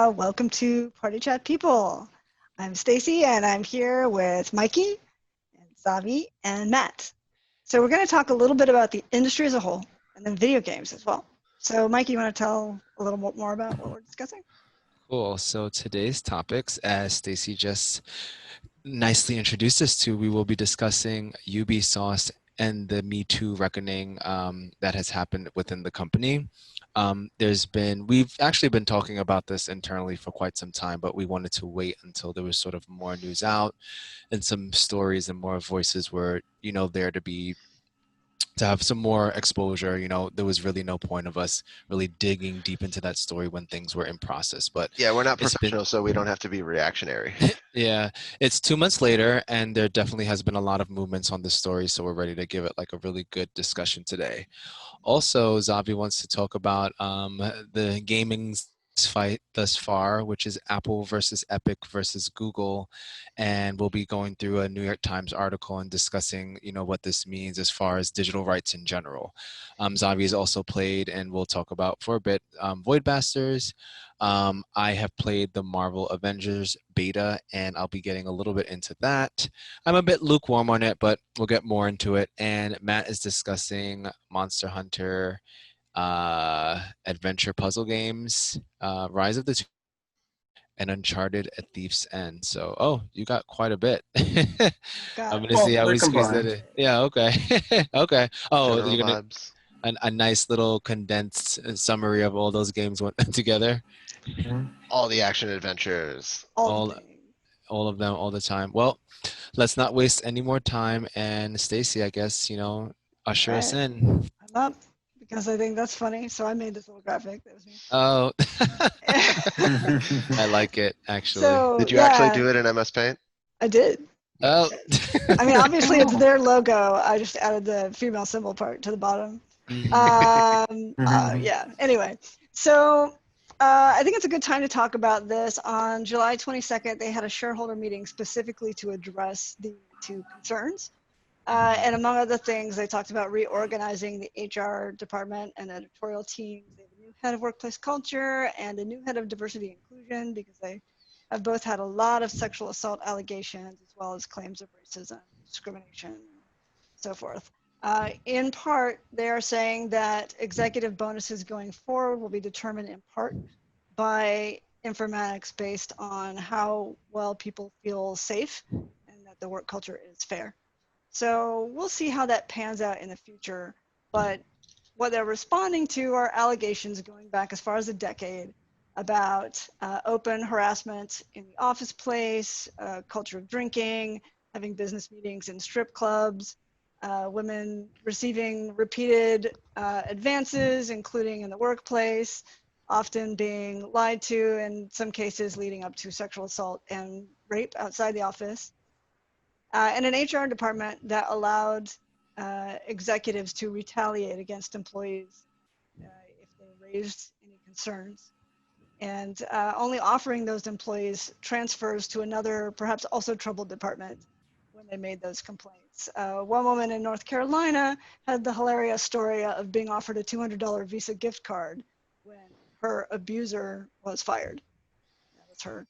Welcome to Party Chat People. I'm Stacy, and I'm here with Mikey, and Zavi, and Matt. So we're going to talk a little bit about the industry as a whole, and then video games as well. So, Mikey, you want to tell a little bit more about what we're discussing? Cool. So today's topics, as Stacy just nicely introduced us to, we will be discussing Ubisoft and the Me Too reckoning that has happened within the company. We've actually been talking about this internally for quite some time, but we wanted to wait until there was sort of more news out and some stories and more voices were, there to have some more exposure. There was really no point of us really digging deep into that story when things were in process. But Yeah, we're not it's been, professionals, so we don't have to be reactionary. yeah, it's 2 months later, and there definitely has been a lot of movements on this story. So we're ready to give it like a really good discussion today. Also, Zavi wants to talk about the gaming fight thus far, which is Apple versus Epic versus Google, and we'll be going through a New York Times article and discussing, what this means as far as digital rights in general. Zavi has also played, and we'll talk about for a bit, Voidbusters. I have played the Marvel Avengers beta, and I'll be getting a little bit into that. I'm a bit lukewarm on it, but we'll get more into it. And Matt is discussing Monster Hunter adventure puzzle games, Rise of the Tomb and Uncharted: A Thief's End. So, you got quite a bit. I'm Got gonna see how They're we squeeze that combined. in. Yeah, okay, okay. Oh, General you're gonna vibes. a nice little condensed summary of all those games went together. All the action adventures. all the All things. all of them all the time. Well, let's not waste any more time. And Stacy, I guess, All usher us right, in. I'm up because I think that's funny. So I made this little graphic. That was me. Oh, I like it actually. So Did you actually yeah, do it in MS Paint? I did. Oh. I mean, obviously it's Oh. their logo. I just added the female symbol part to the bottom. Mhm. Yeah. Anyway, so I think it's a good time to talk about this. On July 22nd, they had a shareholder meeting specifically to address the two concerns. And among other things, they talked about reorganizing the HR department and editorial teams. They have a new head of workplace culture and a new head of diversity and inclusion because they have both had a lot of sexual assault allegations as well as claims of racism, discrimination, and so forth. In part, they are saying that executive bonuses going forward will be determined in part by informatics based on how well people feel safe and that the work culture is fair. So we'll see how that pans out in the future. But what they're responding to are allegations going back as far as a decade about open harassment in the office place, culture of drinking, having business meetings in strip clubs, women receiving repeated advances, including in the workplace, often being lied to, in some cases leading up to sexual assault and rape outside the office, and an HR department that allowed executives to retaliate against employees if they raised any concerns, and only offering those employees transfers to another, perhaps also troubled department when they made those complaints. One woman in North Carolina had the hilarious story of being offered a $200 Visa gift card when her abuser was fired. That was her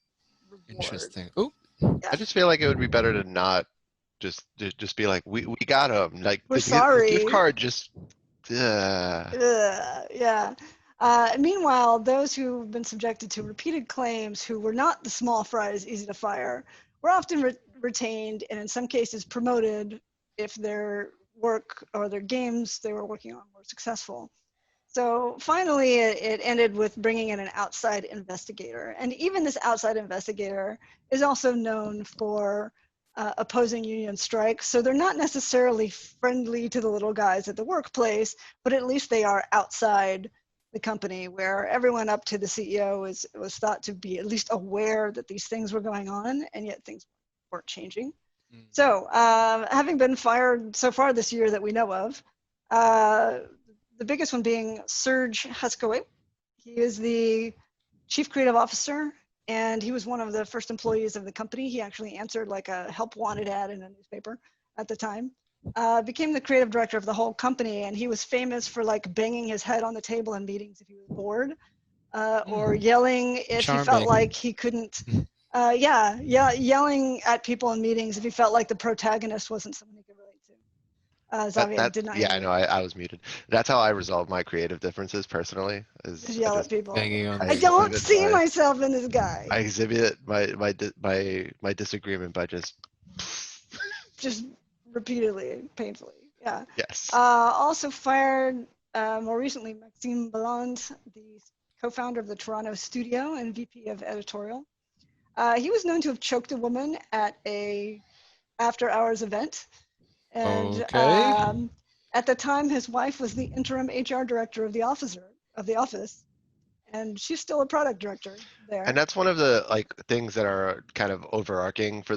reward. Interesting. Oh, I Yeah, just feel like it would be better to not just be like, we got him. Like we're the gift sorry. card just. Yeah. Meanwhile, those who've been subjected to repeated claims who were not the small fries easy to fire were often retained and in some cases promoted if their work or their games they were working on were successful. So finally, it ended with bringing in an outside investigator. And even this outside investigator is also known for opposing union strikes. So they're not necessarily friendly to the little guys at the workplace, but at least they are outside the company where everyone up to the CEO was thought to be at least aware that these things were going on, and yet things weren't changing. So having been fired so far this year that we know of, the biggest one being Serge Haskowit. He is the chief creative officer, and he was one of the first employees of the company. He actually answered like a help wanted ad in a newspaper at the time. Became the creative director of the whole company, and he was famous for like banging his head on the table in meetings if he was bored. or yelling if he felt Charming. like he couldn't. Yelling at people in meetings if he felt like the protagonist wasn't someone he could relate to. Zavia did not hear Yeah, I me. know, I was muted. That's how I resolve my creative differences personally, Just is yell at people. Banging on I I the don't wall. exhibit see myself in this guy. I exhibit my disagreement by just Just repeatedly, painfully. Yeah. yes. Also fired more recently Maxime Balland, the co-founder of the Toronto studio and VP of editorial. He was known to have choked a woman at a after-hours event, and Okay. at the time, his wife was the interim HR director of the office, and she's still a product director And there. that's one of the like things that are kind of overarching for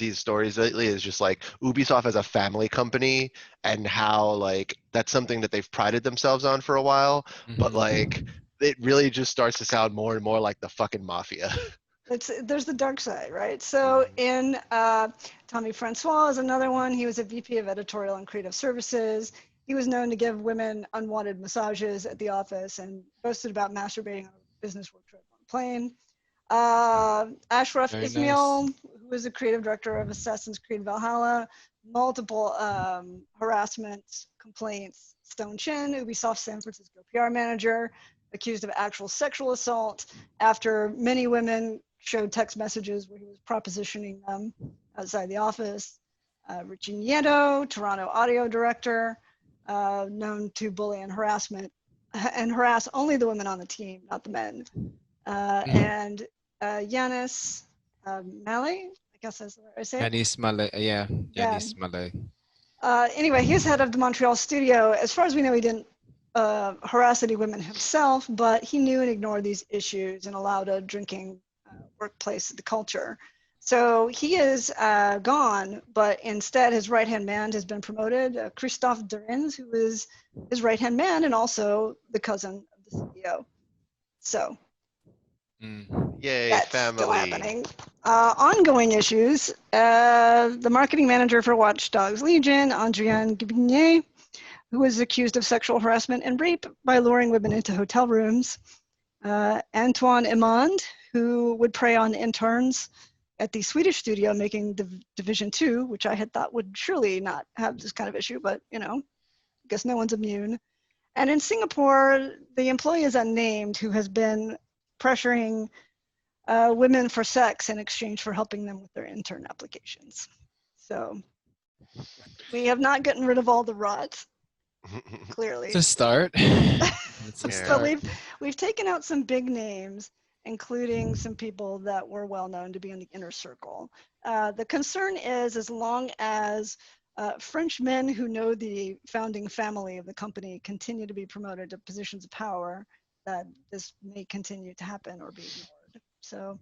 these stories lately, is just like Ubisoft as a family company, and how like that's something that they've prided themselves on for a while, but like it really just starts to sound more and more like the fucking mafia. There's the dark side, right? So in Tommy Francois is another one. He was a VP of editorial and creative services. He was known to give women unwanted massages at the office and boasted about masturbating on a business work trip on a plane. Ashraf Very nice. Ismail, who was the creative director of Assassin's Creed Valhalla, multiple harassment complaints. Stone Chin, Ubisoft San Francisco PR manager, accused of actual sexual assault after many women showed text messages where he was propositioning them outside the office. Richie Nieto, Toronto audio director, known to bully and harass only the women on the team, not the men. And Yanis Malay, I guess that's the way I say it. Yanis Malay. Yeah, Yeah. Yanis Malay. Anyway, he's head of the Montreal studio. As far as we know, he didn't harass any women himself, but he knew and ignored these issues and allowed a drinking workplace the culture. So he is gone, but instead his right-hand man has been promoted, Christophe Durins, who is his right-hand man and also the cousin of the CEO. So Yay, that's still family. happening. Ongoing issues. The marketing manager for Watch Dogs Legion, Adrien Gibignet, who was accused of sexual harassment and rape by luring women into hotel rooms. Antoine Imand, who would prey on interns at the Swedish studio making Division 2, which I had thought would surely not have this kind of issue, but I guess no one's immune. And in Singapore, the employee is unnamed who has been pressuring women for sex in exchange for helping them with their intern applications. So we have not gotten rid of all the rot, clearly. It's a start. It's a Yeah. So start. we've taken out some big names, including some people that were well known to be in the inner circle. The concern is, as long as French men who know the founding family of the company continue to be promoted to positions of power, that this may continue to happen or be ignored. So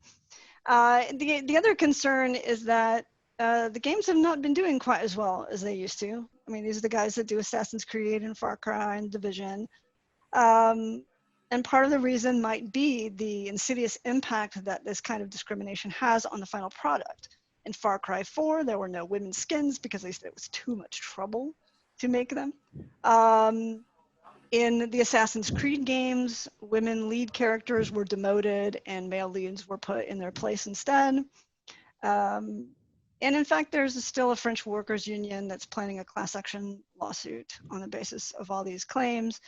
the other concern is that the games have not been doing quite as well as they used to. I mean, these are the guys that do Assassin's Creed and Far Cry and Division. And part of the reason might be the insidious impact that this kind of discrimination has on the final product. In Far Cry 4, there were no women's skins because they said it was too much trouble to make them. In the Assassin's Creed games, women lead characters were demoted and male leads were put in their place instead. And in fact, there's still a French workers' union that's planning a class action lawsuit on the basis of all these claims.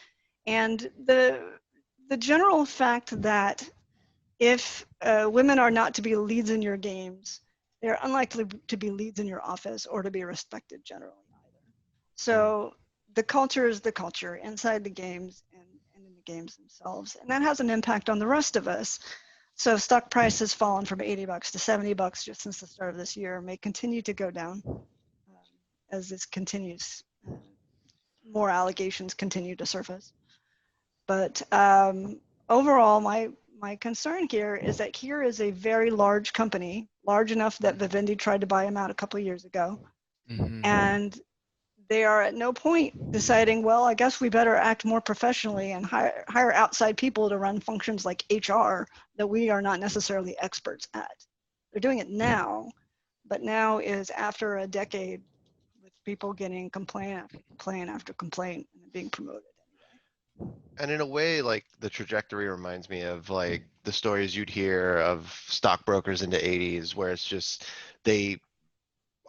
And the general fact that if women are not to be leads in your games, they're unlikely to be leads in your office or to be respected generally either. So the culture is the culture inside the games and in the games themselves. And that has an impact on the rest of us. So stock price has fallen from $80 to $70 just since the start of this year, may continue to go down as this continues. More allegations continue to surface. But overall, my concern here is that here is a very large company, large enough that Vivendi tried to buy them out a couple of years ago. And they are at no point deciding, well, I guess we better act more professionally and hire outside people to run functions like HR that we are not necessarily experts at. They're doing it now, but now is after a decade with people getting complaint after complaint after complaint and being promoted anyway. And in a way, like the trajectory reminds me of like the stories you'd hear of stockbrokers in the 80s, where it's just they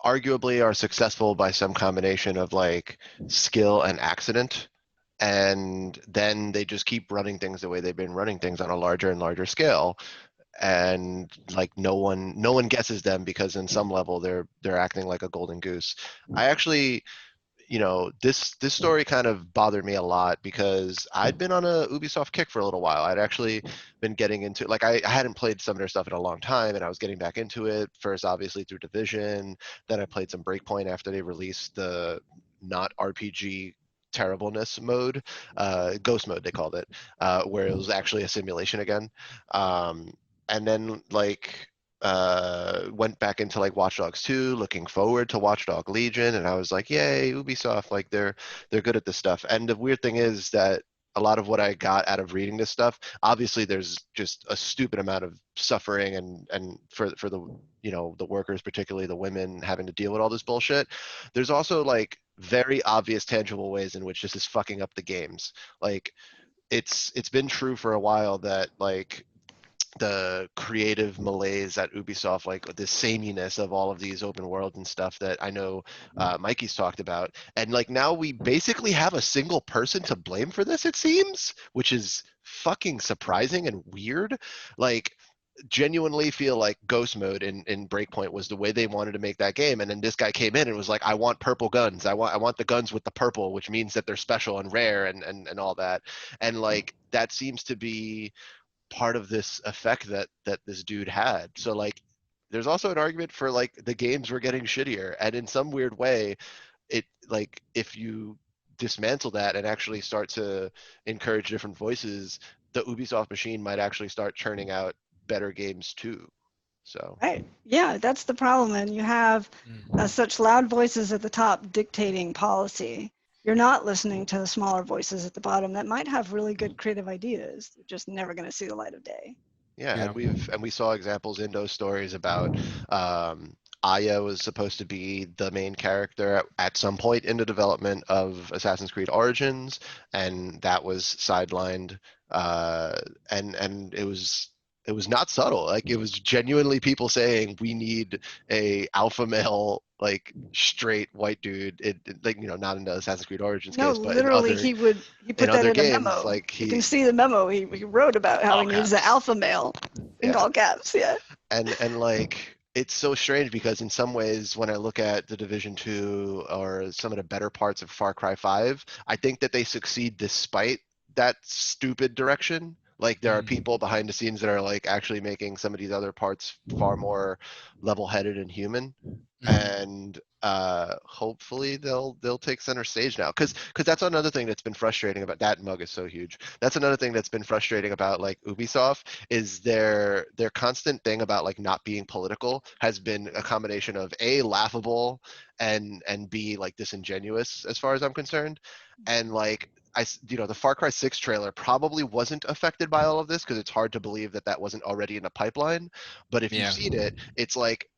arguably are successful by some combination of like skill and accident. And then they just keep running things the way they've been running things on a larger and larger scale. And like no one guesses them because in some level they're acting like a golden goose. I actually, this story kind of bothered me a lot because I'd been on a Ubisoft kick for a little while. I'd actually been getting into like I hadn't played some of their stuff in a long time, and I was getting back into it. First, obviously through Division, then I played some Breakpoint after they released the not RPG terribleness mode, ghost mode they called it, where it was actually a simulation again. And then like went back into like Watch Dogs 2, looking forward to Watch Dog Legion, and I was like, yay, Ubisoft, like they're good at this stuff. And the weird thing is that a lot of what I got out of reading this stuff, obviously there's just a stupid amount of suffering and for the the workers, particularly the women, having to deal with all this bullshit. There's also like very obvious tangible ways in which this is fucking up the games. Like it's been true for a while that like the creative malaise at Ubisoft, like the sameness of all of these open worlds and stuff that I know Mikey's talked about. And like now we basically have a single person to blame for this, it seems, which is fucking surprising and weird. Like, genuinely feel like ghost mode in Breakpoint was the way they wanted to make that game, and then this guy came in and was like, I want purple guns, I want the guns with the purple, which means that they're special and rare and all that. And like that seems to be part of this effect that this dude had. So like there's also an argument for like the games were getting shittier, and in some weird way it like if you dismantle that and actually start to encourage different voices, the Ubisoft machine might actually start churning out better games too. So Right. Yeah, that's the problem. And you have such loud voices at the top dictating policy. You're not listening to the smaller voices at the bottom that might have really good creative ideas. They're just never going to see the light of day. yeah, Yeah. and we saw examples in those stories about Aya was supposed to be the main character at some point in the development of Assassin's Creed Origins, and that was sidelined. Uh, and it was not subtle. Like it was genuinely people saying we need a alpha male, like straight white dude. Like not in the Assassin's Creed Origins No, case, but in literally, other he in put that other in a games, memo. like You can he see the memo. He wrote about how all he needs the caps. alpha male in Yeah. all caps. Yeah. And like it's so strange because in some ways when I look at the Division 2 or some of the better parts of Far Cry 5, I think that they succeed despite that stupid direction. Like there are Mm. people behind the scenes that are like actually making some of these other parts far more level-headed and human. Mhm. And hopefully they'll take center stage now, because that's another thing that's been frustrating about that mug is so huge. That's another thing that's been frustrating about like Ubisoft is their constant thing about like not being political has been a combination of A, laughable, and B, like disingenuous as far as I'm concerned. And like the Far Cry 6 trailer probably wasn't affected by all of this because it's hard to believe that that wasn't already in the pipeline. But if you've Yeah. seen it, it's like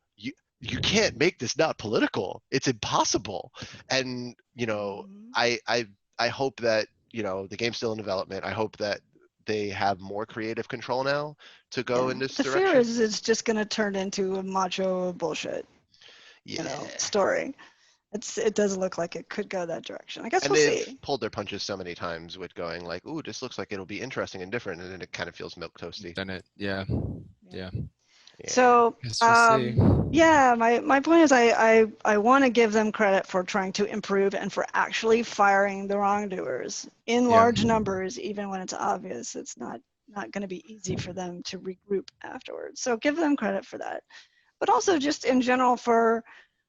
you can't make this not political. It's impossible. And Mhm. I hope that the game's still in development. I hope that they have more creative control now to go Yeah. in this The fear direction. is it's just going to turn into a macho bullshit, Yeah. story. It does look like it could go that direction. I guess And we'll they've see. pulled their punches so many times with going like, "Ooh, this looks like it'll be interesting and different," and then it kind of feels milk toasty. Then it. Yeah. Yeah. Yeah. Yeah. So, Guess we'll see. yeah, my point is I want to give them credit for trying to improve and for actually firing the wrongdoers in Yeah. large numbers, even when it's obvious it's not going to be easy for them to regroup afterwards. So give them credit for that. But also just in general for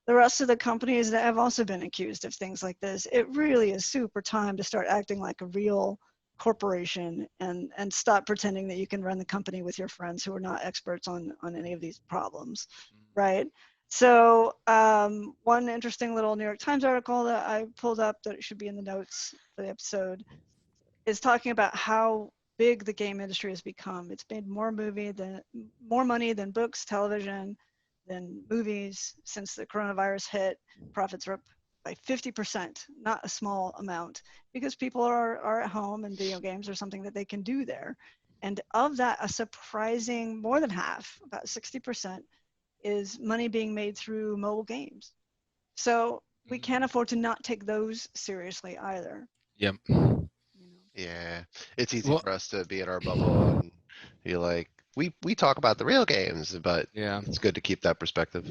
the rest of the companies that have also been accused of things like this. It really is super time to start acting like a real corporation and stop pretending that you can run the company with your friends who are not experts on any of these problems, right? So one interesting little New York Times article that I pulled up that should be in the notes for the episode is talking about how big the game industry has become. It's made more money than books, television, than movies since the coronavirus hit. Profits are up by 50%, not a small amount, because people are at home and video games are something that they can do there. And of that, a surprising more than half, about 60%, is money being made through mobile games. So we can't afford to not take those seriously either. Yep. You know? Yeah, it's easy Well, for us to be in our bubble and be like, we talk about the real games, but yeah. it's good to keep that perspective.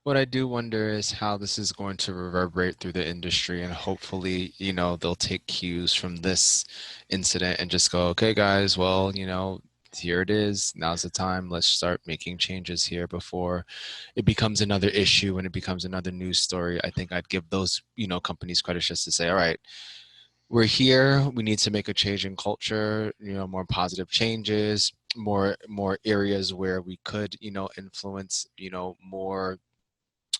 What I do wonder is how this is going to reverberate through the industry, and hopefully, they'll take cues from this incident and just go, okay, guys, well, here it is. Now's the time. Let's start making changes here before it becomes another issue and it becomes another news story. I think I'd give those, companies credit just to say, all right, we're here. We need to make a change in culture, more positive changes, more areas where we could, influence, more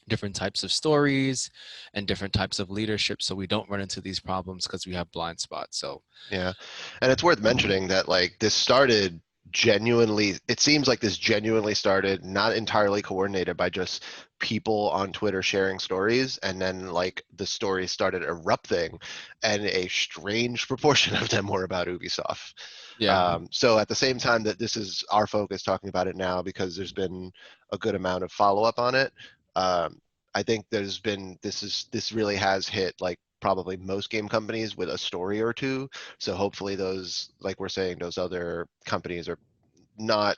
different types of stories and different types of leadership, so we don't run into these problems because we have blind spots. So Yeah, and it's worth mentioning that like this started genuinely, it seems like this genuinely started not entirely coordinated by just people on Twitter sharing stories, and then like the stories started erupting and a strange proportion of them were about Ubisoft. yeah. So at the same time that this is our focus talking about it now because there's been a good amount of follow-up on it, I think this really has hit like probably most game companies with a story or two. So hopefully those, like we're saying, those other companies are not,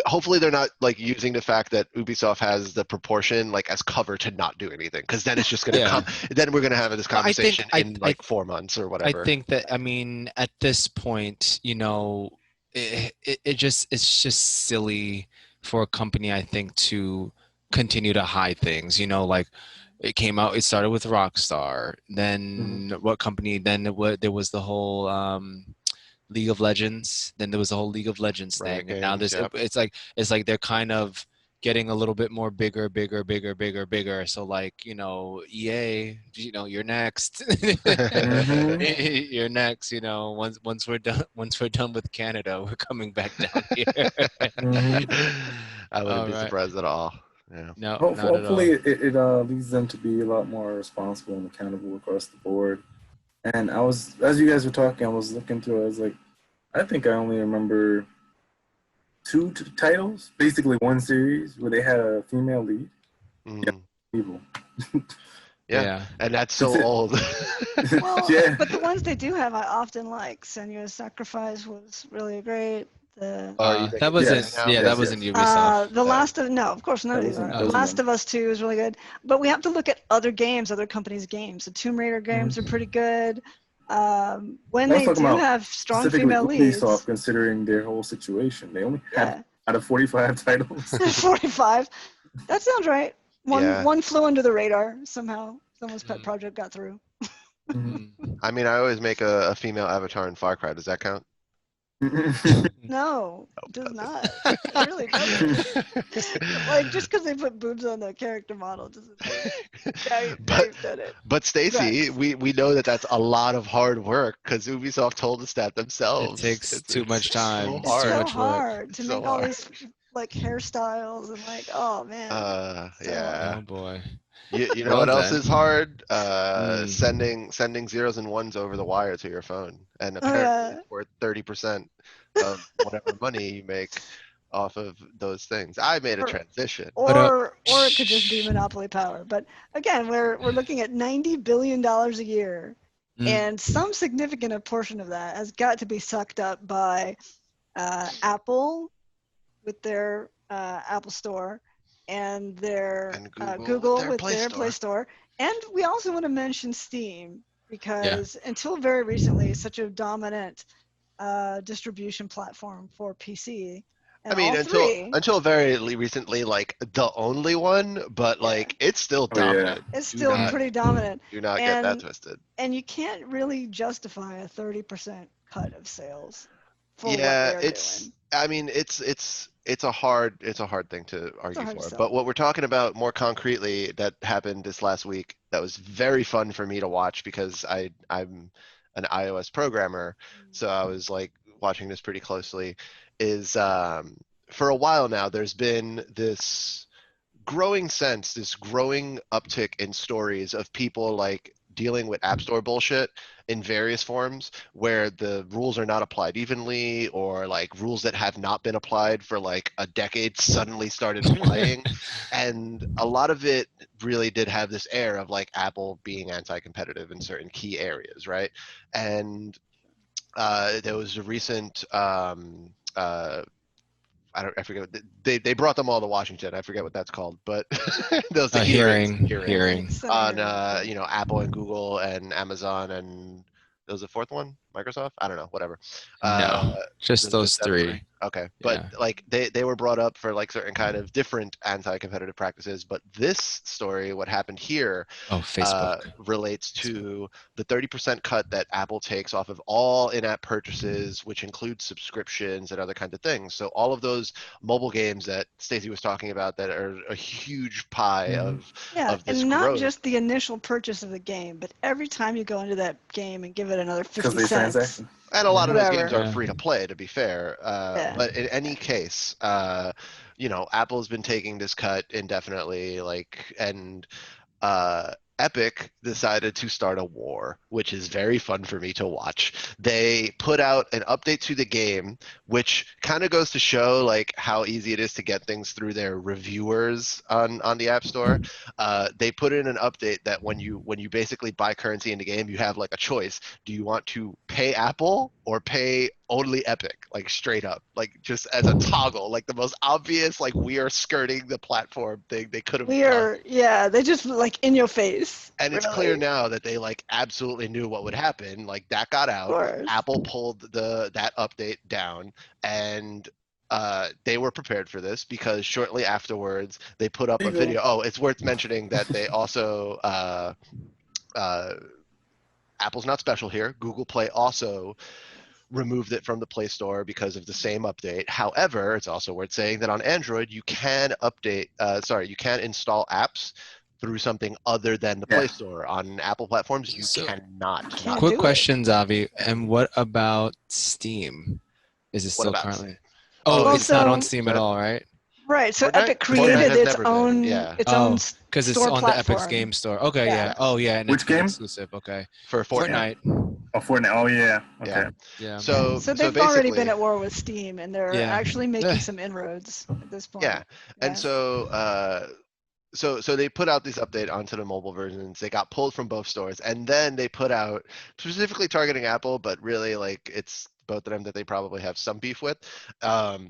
hopefully they're not like using the fact that Ubisoft has the proportion like as cover to not do anything, because then it's just going to Yeah. come, then we're going to have this Well, I think conversation in like 4 months or I whatever. think that, I mean, at this point, it's just silly for a company, I think, to continue to hide things. Like it started with Rockstar. Then what company? Then there was the whole League of Legends. Then there was the whole League of Legends Riot thing, and now Games, yep. it's like they're kind of getting a little bit more bigger. So like, EA, you're next. You're next. Once we're done with Canada, we're coming back down here. I wouldn't All be right. surprised at all. Yeah. No, not at Hopefully, all. it leads them to be a lot more responsible and accountable across the board. And as you guys were talking, I was looking through. I was like, I think I only remember two titles, basically one series where they had a female lead. Yeah, Mm. evil. Yeah. Yeah. And that's so old. Well, Yeah. but the ones they do have, I often like. Senua's Sacrifice was really great. The Are you thinking That of wasn't. Yes. now? Yeah, that Yes. wasn't Yes. Ubisoft. The Last of no, of course not. That Either. wasn't Last them. of Us 2 is really good, but we have to look at other games, other companies' games. The Tomb Raider games are pretty good. When I was they talking do about have strong specifically female Ubisoft, leads, considering their whole situation. They only had yeah, out of 45 titles. 45. That sounds right. Yeah. One flew under the radar somehow. Someone's pet Mm, project got through. mm. I mean, I always make a female avatar in Far Cry. Does that count? No, it does Doesn't. not. It really doesn't. Like just because they put boobs on the character model doesn't mean now But you've done it. but Stacy, Rex. we know that that's a lot of hard work because Ubisoft told us that It themselves. takes It's too much so time. It's It's too hard. so much work. hard to It's make so all hard. these like hairstyles and like, oh man, so hard. Yeah. Oh boy. You know Well what else then. is hard? Mm. Sending zeros and ones over the wire to your phone, and Oh apparently yeah. it's worth 30% of whatever money you make off of those things. I made a Or transition. But or it could just be monopoly power. But again, we're looking at $90 billion a year, mm, and some significant portion of that has got to be sucked up by Apple with their Apple Store and their And Google with Google their with Play their Play Store. Store. And we also want to mention Steam yeah. because until very recently, it's such a dominant distribution platform for PC. I And mean, all three, until very recently, like the only one, but yeah, like it's still Oh yeah. dominant. it's Do still Mm, not pretty dominant. do not get that And twisted. and you can't really justify a 30% cut of sales for what Yeah, they are it's doing. I mean it's a hard thing to It's argue hard to for. sell. But what we're talking about more concretely that happened this last week that was very fun for me to watch because I'm an iOS programmer, so I was like watching this pretty closely, is for a while now there's been growing sense, this growing uptick in stories of people like dealing with App Store bullshit in various forms where the rules are not applied evenly, or like rules that have not been applied for like a decade suddenly started applying. And a lot of it really did have this air of like Apple being anti-competitive in certain key areas, right? And there was a recent I forget what they brought them all to Washington. I forget what that's called, but those the A hearings hearing. on Apple and Google and Amazon, and there was a fourth one, Microsoft. I don't know, whatever. No, just There's those that three. Okay, but Yeah. like they were brought up for like certain kind of different anti-competitive practices. But this story, what happened here, Oh, Facebook. relates to the 30% cut that Apple takes off of all in-app purchases, which includes subscriptions and other kinds of things. So all of those mobile games that Stacey was talking about that are a huge pie Yeah, of this and not growth. just the initial purchase of the game, but every time you go into that game and give it another Because 50 they cents. transaction. And a lot of those games Whatever. are free to play, to be fair. Yeah. But in any case, Apple's been taking this cut indefinitely, and Epic decided to start a war, which is very fun for me to watch. They put out an update to the game, which kind of goes to show like how easy it is to get things through their reviewers on the App Store. They put in an update that when you basically buy currency in the game, you have like a choice. Do you want to pay Apple or pay only Epic, like straight up, like just as a toggle, like the most obvious, like we are skirting the platform thing they could have done. They just like in your face. And it's clear now that they like absolutely knew what would happen. Like that got out. Of course. Apple pulled that update down, and they were prepared for this because shortly afterwards they put up a video. Oh, it's worth mentioning that they also Apple's not special here. Google Play also removed it from the Play Store because of the same update. However, it's also worth saying that on Android you can you can install apps through something other than the Play Store. On Apple platforms, you cannot. Quick question, Zavi. And what about Steam? Is it still currently? Oh, it's not on Steam at all, right? Right. So Fortnite? Epic created its own because it's on the Epic's game store. Okay, yeah. Oh, yeah. And Which game? Exclusive. Okay. For Fortnite. Oh, Fortnite. Oh, yeah. Okay. Yeah. So they've already been at war with Steam, and they're actually making some inroads at this point. Yeah. And so they put out this update onto the mobile versions. They got pulled from both stores, and then they put out, specifically targeting Apple, but really like it's both of them that they probably have some beef with.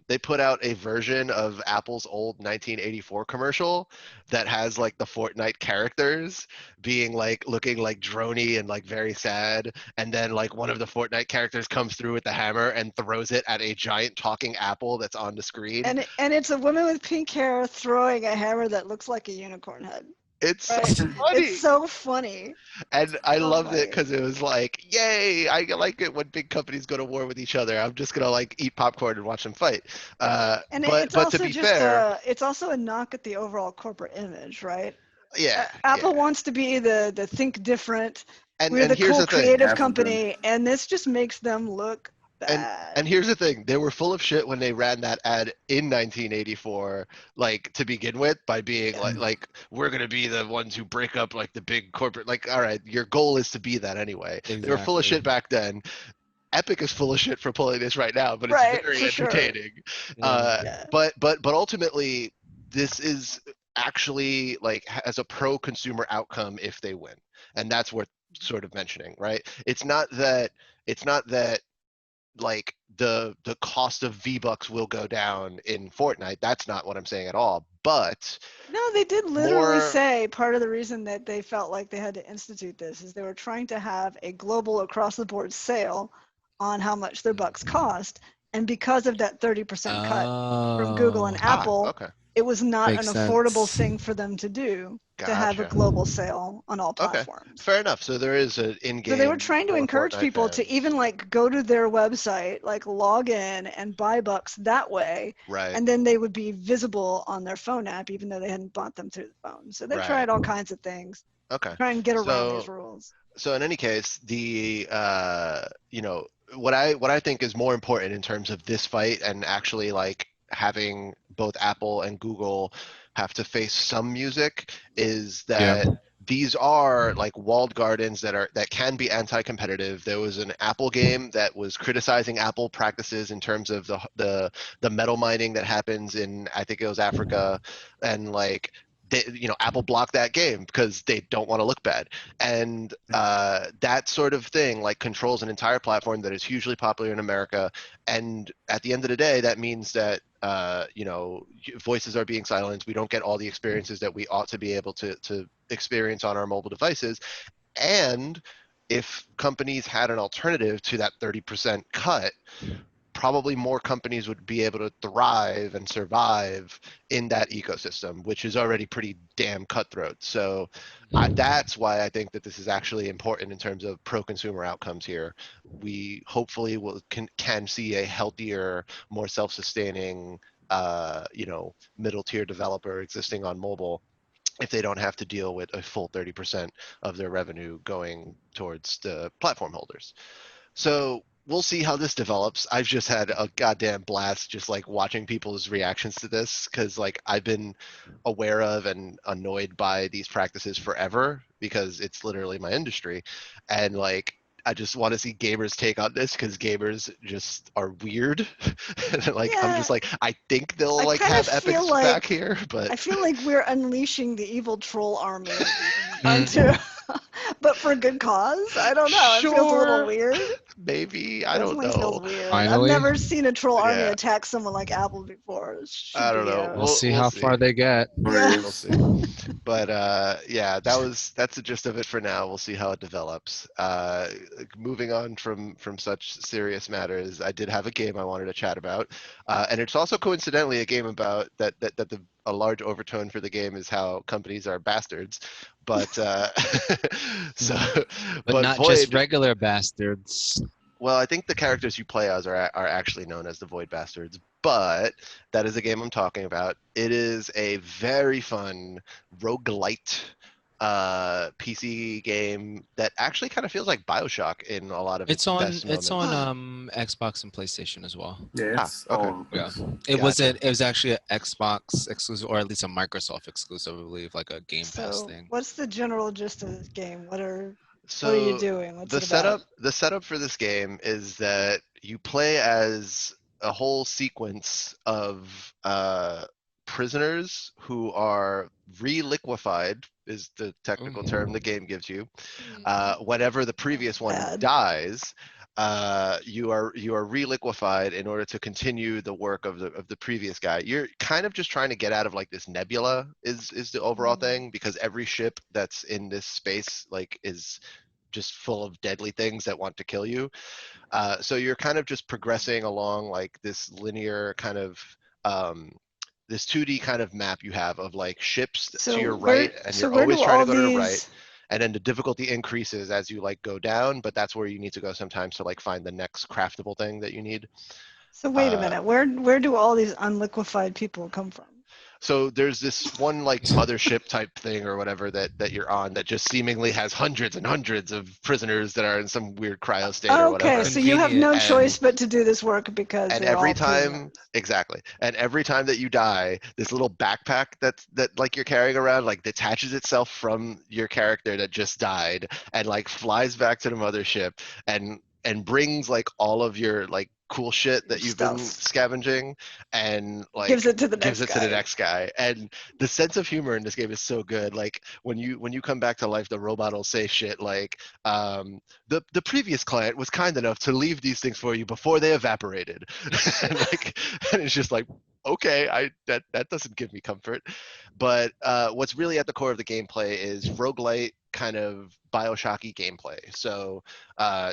They put out a version of Apple's old 1984 commercial that has like the Fortnite characters being like looking like droney and like very sad, and then like one of the Fortnite characters comes through with the hammer and throws it at a giant talking apple that's on the screen. And it's a woman with pink hair throwing a hammer that looks like a unicorn head. It's so funny. It's so funny. And I loved it because it was like, yay, I like it when big companies go to war with each other. I'm just going to like eat popcorn and watch them fight. But to be fair, it's also a knock at the overall corporate image, right? Yeah. Apple wants to be the think different. And we're the here's cool the thing. creative company, and this just makes them look bad. And here's the thing, they were full of shit when they ran that ad in 1984, like to begin with, by being like we're gonna be the ones who break up like the big corporate, like, all right, your goal is to be that anyway. Exactly. They were full of shit back then. Epic is full of shit for pulling this right now, but it's very entertaining. Sure. But ultimately, this is actually like has a pro consumer outcome if they win, and that's worth sort of mentioning, right? It's not that like the cost of V-Bucks will go down in Fortnite. That's not what I'm saying at all. But no, they did literally say part of the reason that they felt like they had to institute this is they were trying to have a global across the board sale on how much their bucks cost. And because of that 30% cut from Google and Apple, it was not an affordable thing for them to do. To have a global sale on all platforms. Okay. Fair enough. So there is an in-game. So they were trying to encourage people to even like go to their website, like log in and buy bucks that way. Right. And then they would be visible on their phone app, even though they hadn't bought them through the phone. So they tried all kinds of things. Okay. Try and get around these rules. So in any case, the what I think is more important in terms of this fight and actually like having both Apple and Google have to face some music is that these are like walled gardens that can be anti-competitive. There was an Apple game that was criticizing Apple practices in terms of the metal mining that happens in, I think it was Africa, and like Apple blocked that game because they don't want to look bad. And that sort of thing like controls an entire platform that is hugely popular in America. And at the end of the day, that means that voices are being silenced. We don't get all the experiences that we ought to be able to experience on our mobile devices. And if companies had an alternative to that 30% cut, probably more companies would be able to thrive and survive in that ecosystem, which is already pretty damn cutthroat. So that's why I think that this is actually important in terms of pro-consumer outcomes here. We hopefully can see a healthier, more self-sustaining, middle-tier developer existing on mobile if they don't have to deal with a full 30% of their revenue going towards the platform holders. So we'll see how this develops. I've just had a goddamn blast just like watching people's reactions to this, because like I've been aware of and annoyed by these practices forever because it's literally my industry. And like I just want to see gamers take on this because gamers just are weird. And like I'm just like, I think they'll like have Epic's back here, but I feel like we're unleashing the evil troll army onto but for a good cause. I don't know. It feels a little weird. Maybe. I don't Definitely feels know. weird. Finally? I've never seen a troll army Yeah. attack someone like Apple before. I don't know. We'll see how far they get. Yeah. We'll see. But yeah, that's the gist of it for now. We'll see how it develops. Moving on from such serious matters, I did have a game I wanted to chat about, and it's also coincidentally a game about a large overtone for the game is how companies are bastards. But but not Void, just regular bastards. well, I think the characters you play as are actually known as the Void Bastards, but that is the game I'm talking about. It is a very fun roguelite PC game that actually kind of feels like BioShock in a lot of its best moments. It's on Xbox and PlayStation as well. Yeah, it's all yeah. It was actually an Xbox exclusive, or at least a Microsoft exclusive, I believe, like a Game Pass thing. What's the general gist of this game? What are you doing? What's the it about? The setup for this game is that you play as a whole sequence of prisoners who are reliquefied, is the technical term the game gives you. Whenever the previous one dies, you are reliquefied in order to continue the work of the previous guy. You're kind of just trying to get out of like this nebula is the overall thing, because every ship that's in this space like is just full of deadly things that want to kill you. So you're kind of just progressing along like this linear kind of this 2D kind of map you have of like ships to your right, and you're always trying to go to the right. And then the difficulty increases as you like go down, but that's where you need to go sometimes to like find the next craftable thing that you need. So wait a minute, where do all these unliquefied people come from? So there's this one like mothership type thing or whatever that you're on that just seemingly has hundreds and hundreds of prisoners that are in some weird cryo state or whatever. Okay, so you have no choice but to do this work because and they're every all time prisoners. Exactly. And every time that you die, this little backpack that like you're carrying around like detaches itself from your character that just died and like flies back to the mothership and brings like all of your like cool shit that you've been scavenging and like gives it to the next guy. And the sense of humor in this game is so good. Like when you come back to life, the robot will say shit like the previous client was kind enough to leave these things for you before they evaporated. and it's just like, okay, that doesn't give me comfort. But what's really at the core of the gameplay is roguelite kind of BioShocky gameplay. So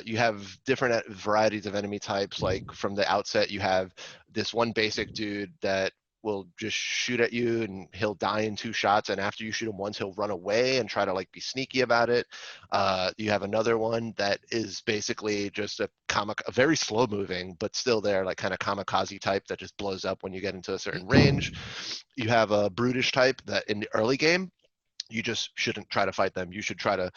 you have different varieties of enemy types. Like from the outset, you have this one basic dude that will just shoot at you and he'll die in 2 shots, and after you shoot him once he'll run away and try to like be sneaky about it. You have another one that is basically just a very slow moving but still there, like kind of kamikaze type that just blows up when you get into a certain range. You have a brutish type that in the early game you just shouldn't try to fight them. You should try to,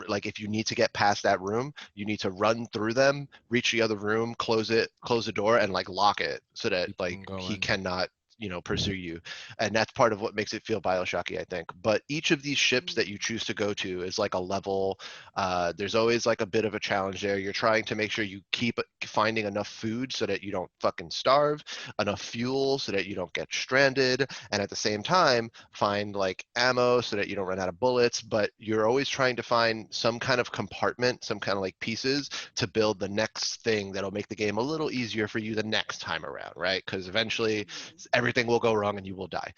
like, if you need to get past that room, you need to run through them, reach the other room, close the door, and like lock it so that Keep like them he going. cannot, pursue you. And that's part of what makes it feel Bioshocky, I think. But each of these ships that you choose to go to is like a level. There's always like a bit of a challenge there. You're trying to make sure you keep finding enough food so that you don't fucking starve, enough fuel so that you don't get stranded, and at the same time find like ammo so that you don't run out of bullets. But you're always trying to find some kind of compartment, some kind of like pieces to build the next thing that'll make the game a little easier for you the next time around, right? Because eventually everything will go wrong and you will die.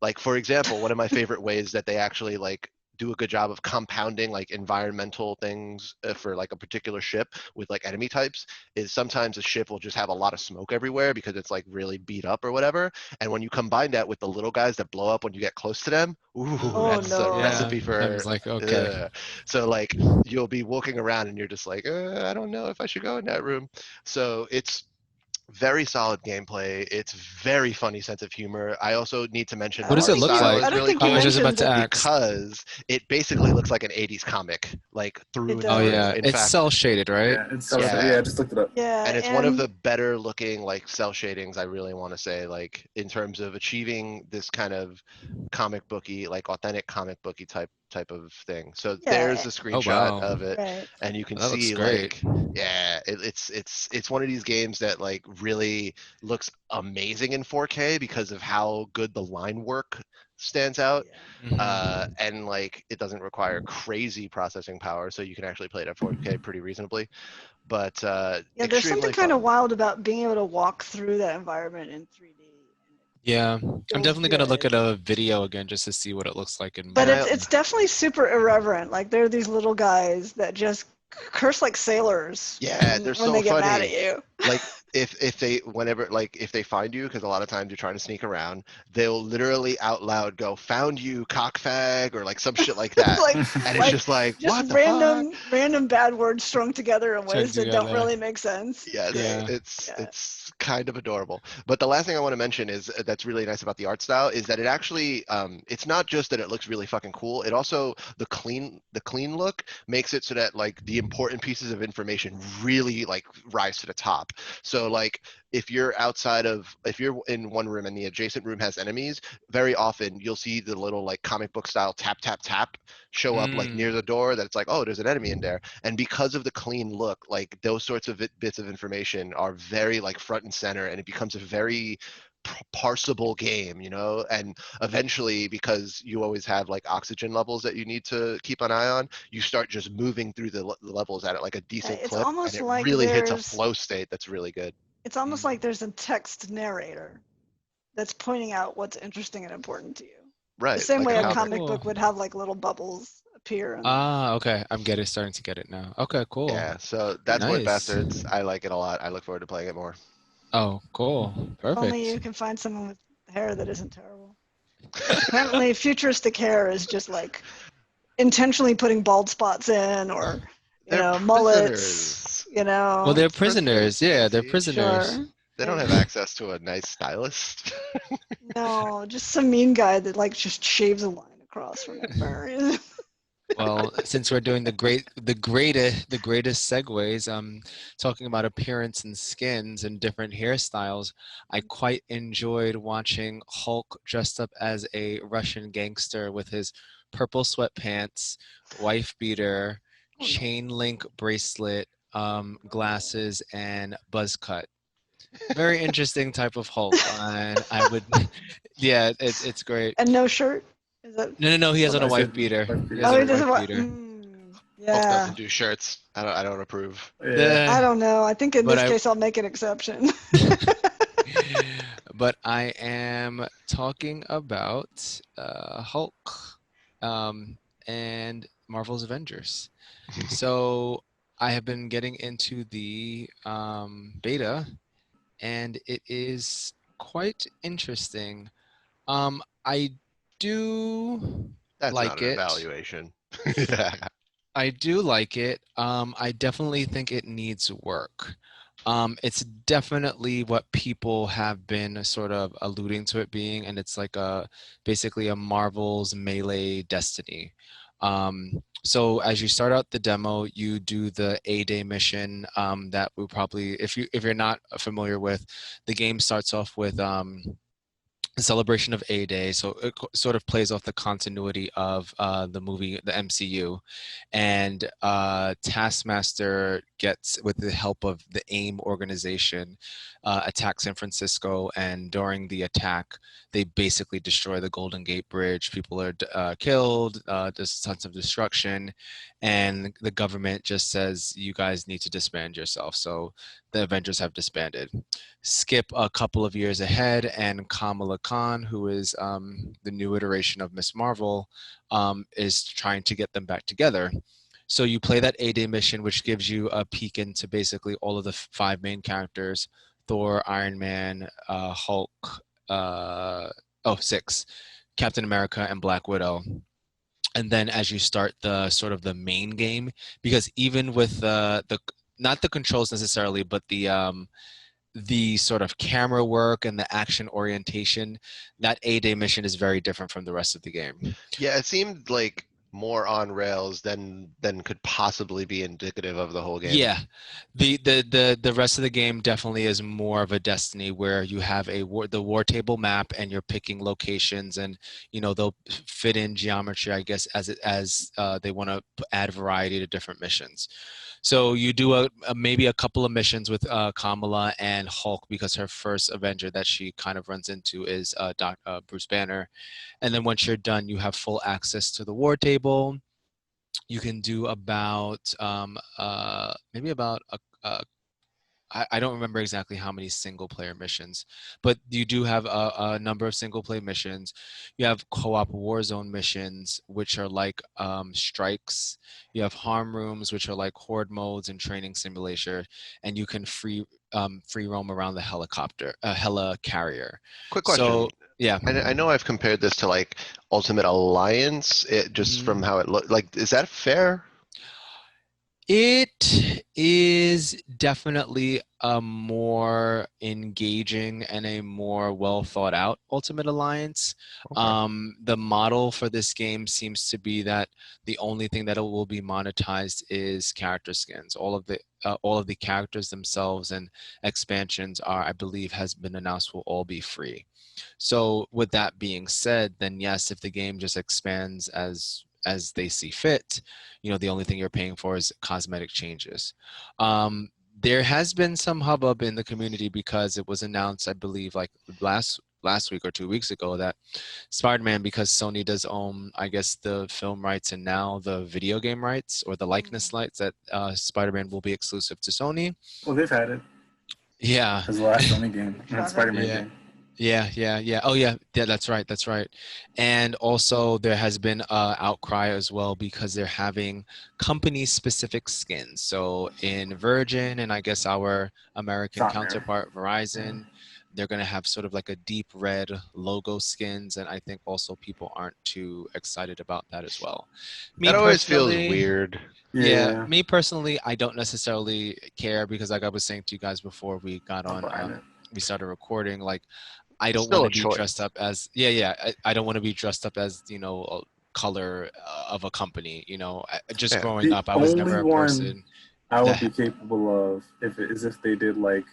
Like for example, one of my favorite ways that they actually like do a good job of compounding like environmental things for like a particular ship with like enemy types is sometimes a ship will just have a lot of smoke everywhere because it's like really beat up or whatever. And when you combine that with the little guys that blow up when you get close to them, ooh, Oh that's a no. Yeah, recipe I for. was like, okay. So like you'll be walking around and you're just like, I don't know if I should go in that room. So it's very solid gameplay. It's very funny sense of humor. I also need to mention I What the does don't art it think look you. style like? I is don't really think you I was cool just about mentioned to that. ask. because it basically looks like an 80s comic, like through It and Oh through. does. yeah, In it's fact, cell shaded, right? Yeah, it's yeah, yeah. I just looked it up. Yeah, and it's one of and the better looking like cell shadings, I really want to say, like in terms of achieving this kind of comic booky, like authentic comic booky type of thing. So there's yeah, a Oh screenshot wow, of it, right. and you can that looks see great. like, yeah, it's one of these games that like really looks amazing in 4K because of how good the line work stands out. Yeah. Hmm. And like it doesn't require crazy processing power, so you can actually play it at 4K pretty reasonably. But Yeah, there's something extremely kind of fun. wild about being able to walk through that environment in 3D. And Yeah, it I'm feels definitely gonna look at good. a video again just to see what it looks like in But And more. I it's definitely super irreverent. Like there are these little guys that just curse like sailors Yeah, they're when so they get mad at funny. you. Like if they whenever like if they find you, because a lot of times you're trying to sneak around, they'll literally out loud go, "Found you, cockfag," or like some shit like that. like And it's like just like, just what the fuck? random bad words strung together in Strung ways that don't together. really make sense. Yes, Right? Yeah. Yeah. it's kind of adorable. But the last thing I want to mention is that's really nice about the art style is that it actually it's not just that it looks really fucking cool. It also the clean look makes it so that like the important pieces of information really like rise to the top. So like if you're in one room and the adjacent room has enemies, very often you'll see the little like comic book style tap tap tap show up like near the Mm. door that it's like, oh, there's an enemy in there. And because of the clean look, like those sorts of bits of information are very like front and center, and it becomes a very parsable game, and eventually, because you always have like oxygen levels that you need to keep an eye on, you start just moving through the levels at like a Yeah, decent it's clip, and almost it like really hits a there's flow state that's really good. it's almost like Mm. there's a text narrator that's pointing out what's interesting and important to you. The Right, same like a way a Oh, comic. comic cool. book would have like little bubbles appear and Ah, okay. Starting to get it now. Okay, cool. Yeah, so that's yeah. Void Nice. Bastards. I like it a lot. I look forward to playing it more. Oh, cool. If only you Perfect. can find someone with hair that isn't terrible. Apparently futuristic hair is just like intentionally putting bald spots in or They're mullets, prisoners. Well, they're It's supposed to be prisoners. Yeah, they're fancy. prisoners. sure. They don't Like, have access to a nice stylist. no, just some mean guy that like just shaves a line across from it for no reason. Well, since we're doing the greatest segues, talking about appearance and skins and different hairstyles, I quite enjoyed watching Hulk dressed up as a Russian gangster with his purple sweatpants, wife beater, Oh no. chain link bracelet, glasses, and buzz cut. Very interesting type of Hulk, and I would, yeah, it's great. And no shirt? Is that No, he has on I a wife said, beater. like, He has oh on he a wife doesn't want beater. Hulk yeah. doesn't do shirts. I don't approve. yeah. I The don't know. I think in but this I case I'll make an exception. but I am talking about Hulk and Marvel's Avengers. So I have been getting into the beta, and it is quite interesting. I do That's not like an it. evaluation. Yeah. I do like it. I definitely think it needs work. It's definitely what people have been sort of alluding to it being, and it's like basically a Marvel's Melee Destiny. So as you start out the demo, you do the A-Day mission that we probably, if you're not familiar with, the game starts off with the celebration of A-Day. So it sort of plays off the continuity of the movie, the MCU. And Taskmaster gets, with the help of the AIM organization, attack San Francisco. And during the attack, they basically destroy the Golden Gate Bridge. People are killed. There's tons of destruction. And the government just says, you guys need to disband yourself. So the Avengers have disbanded. Skip a couple of years ahead, and Kamala Khan, who is the new iteration of Miss Marvel, is trying to get them back together. So you play that A-Day mission, which gives you a peek into basically all of the 5 main characters: Thor, Iron Man, Hulk, 6, Captain America, and Black Widow. And then as you start the sort of the main game, because even with the not the controls necessarily, but the sort of camera work and the action orientation, that A-Day mission is very different from the rest of the game. Yeah, it seemed like more on rails than could possibly be indicative of the whole game. Yeah, the rest of the game definitely is more of a Destiny, where you have the war table map and you're picking locations, and they'll fit in geometry, I guess, as they want to add variety to different missions. So you do maybe a couple of missions with Kamala and Hulk, because her first Avenger that she kind of runs into is Bruce Banner. And then once you're done, you have full access to the war table. You can do about maybe about I don't remember exactly how many single player missions, but you do have a number of single player missions. You have co-op Warzone missions, which are like strikes. You have harm rooms, which are like horde modes and training simulation, and you can free roam around the heli carrier. Quick question. So yeah, I know I've compared this to like Ultimate Alliance, just from how it looked. Like, is that fair? It is definitely a more engaging and a more well thought out Ultimate Alliance. Okay. The model for this game seems to be that the only thing that it will be monetized is character skins. All of the characters themselves and expansions are, I believe, has been announced, will all be free. So with that being said, then yes, if the game just expands as they see fit, the only thing you're paying for is cosmetic changes. There has been some hubbub in the community because it was announced, I believe, like last week or 2 weeks ago, that Spider-Man, because Sony does own, I guess, the film rights and now the video game rights or the likeness rights, that Spider-Man will be exclusive to Sony. Well, they've had it. Yeah. As the last Sony game, not Spider-Man game. Yeah. Oh yeah, that's right. And also there has been outcry as well, because they're having company specific skins. So in Virgin, and I guess our American counterpart Verizon, they're going to have sort of like a deep red logo skins, and I think also people aren't too excited about that as well. That always feels weird. Yeah, me personally, I don't necessarily care, because like I was saying to you guys before we got on, we started recording, like I don't want to be dressed up as I don't want to be dressed up as a color of a company. Just growing up, I was never a person. I would be capable of if they did like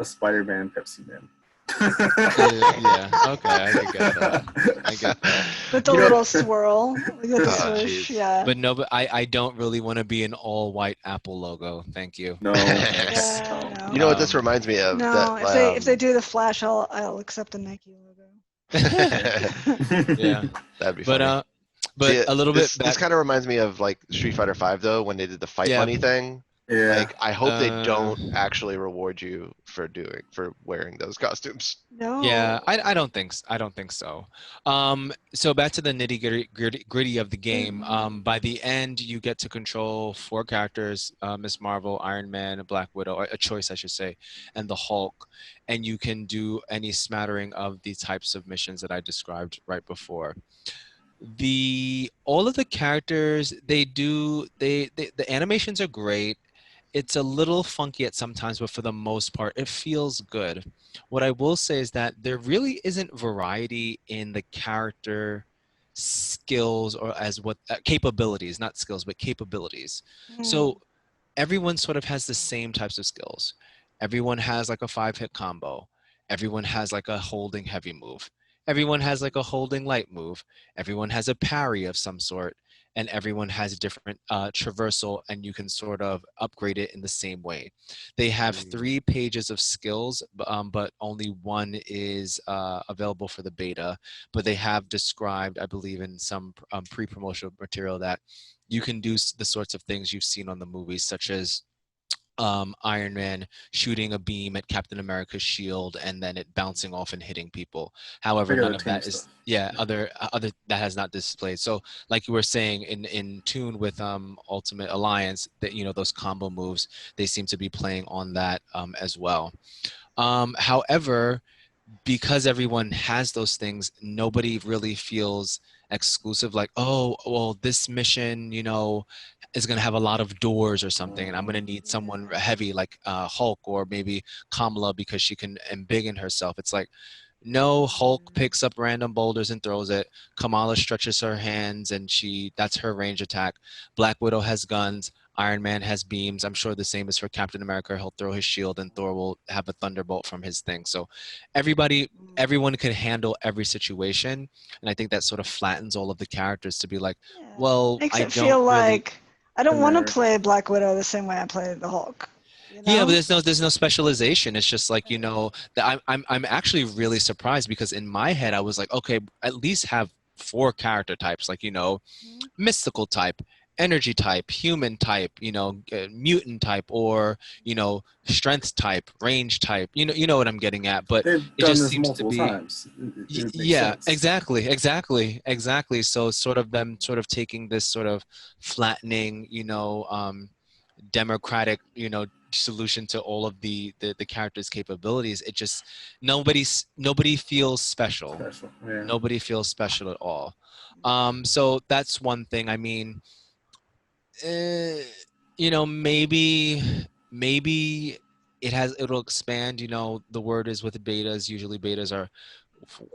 a Spider-Man Pepsi Man. Yeah, okay, I get that. With the little swirl, with the swoosh, yeah. But no, I don't really want to be an all-white Apple logo. Thank you. No. You know what this reminds me of? No, if they do the Flash, I'll accept the Nike logo. Yeah, that'd be funny. But a little bit. This kind of reminds me of like Street Fighter V though, when they did the fight money thing. Yeah. Like, I hope they don't actually reward you for wearing those costumes. No. Yeah, I don't think so. So back to the nitty-gritty of the game. By the end, you get to control 4 characters: Miss Marvel, Iron Man, Black Widow, or a choice, I should say, and the Hulk. And you can do any smattering of the types of missions that I described right before. All of the characters, the animations are great. it's a little funky at sometimes, but for the most part, it feels good. What I will say is that there really isn't variety in the character skills or as what capabilities, not skills, but capabilities. Mm. So everyone sort of has the same types of skills. Everyone has like a 5-hit combo. Everyone has like a holding heavy move. Everyone has like a holding light move. Everyone has a parry of some sort. And everyone has a different traversal, and you can sort of upgrade it in the same way. They have Mm. 3 pages of skills, but only one is available for the beta. But they have described, I believe, in some pre-promotional material that you can do the sorts of things you've seen on the movies, such as Iron Man shooting a beam at Captain America's shield and then it bouncing off and hitting people. However, none Regular of team that is stuff. other that has not displayed. So, like you were saying, in tune with Ultimate Alliance, that those combo moves, they seem to be playing on that as well. However, because everyone has those things, nobody really feels exclusive. Like, oh, well, this mission, is going to have a lot of doors or something, and I'm going to need someone Yeah. heavy like Hulk or maybe Kamala because she can embiggen herself. It's like, no, Hulk Mm. picks up random boulders and throws it. Kamala stretches her hands and that's her range attack. Black Widow has guns. Iron Man has beams. I'm sure the same is for Captain America. He'll throw his shield and Thor will have a thunderbolt from his thing. So Mm. everyone can handle every situation. And I think that sort of flattens all of the characters to be like, Yeah. well, Makes I it don't feel really. like I don't want to Generic. play Black Widow the same way I play the Hulk. Yeah, but there's no specialization. It's just like, Right. that I'm actually really surprised because in my head I was like, okay, at least have 4 character types, like, Mhm. mystical type, energy type, human type, mutant type, or, strength type, range type. You know what I'm getting at, but They've it done just this seems to multiple be. times. It makes Yeah, sense. exactly. So sort of them sort of taking this sort of flattening, democratic, solution to all of the characters' capabilities. It just nobody feels special. Special. Yeah. Nobody feels special at all. So that's one thing. I mean, uh, maybe it'll expand. The word is with betas. Usually betas are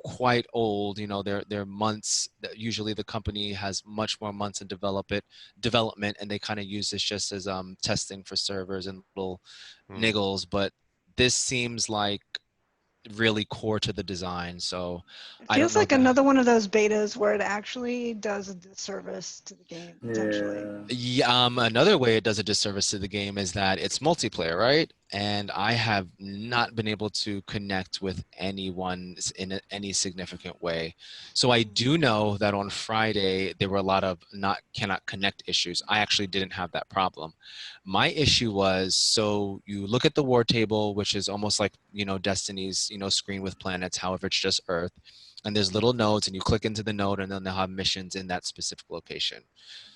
quite old. They're months. Usually the company has much more months in development, and they kind of use this just as testing for servers and little Mm. niggles. But this seems like really core to the design. So It I don't feels know like that. another one of those betas where it actually does a disservice to the game potentially. Yeah. Yeah, another way it does a disservice to the game is that it's multiplayer, right? And I have not been able to connect with anyone in any significant way. So I do know that on Friday there were a lot of not cannot connect issues. I actually didn't have that problem. My issue was, so you look at the war table, which is almost like, Destiny's, screen with planets, however, it's just Earth. And there's little nodes, and you click into the node, and then they'll have missions in that specific location.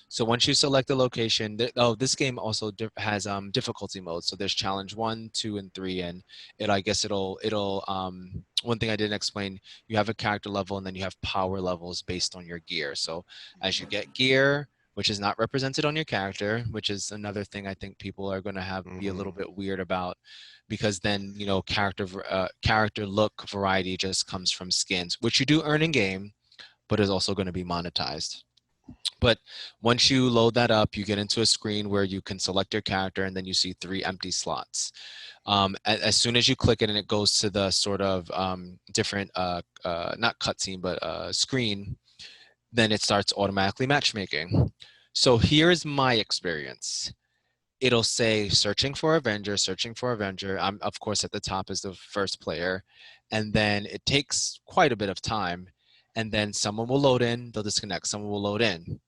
So once you select a location, this game also has difficulty modes. So there's challenge 1, 2, and 3, and I guess it'll one thing I didn't explain, you have a character level and then you have power levels based on your gear. So as you get gear, which is not represented on your character, which is another thing I think people are going to have be a little Mhm. bit weird about, because then character look variety just comes from skins, which you do earn in game, but is also going to be monetized. But once you load that up, you get into a screen where you can select your character, and then you see 3 empty slots. As soon as you click it and it goes to the sort of different, not cutscene, but screen, then it starts automatically matchmaking. So here's my experience. It'll say searching for Avenger, searching for Avenger. I'm, of course, at the top is the first player. And then it takes quite a bit of time. And then someone will load in, they'll disconnect, someone will load in.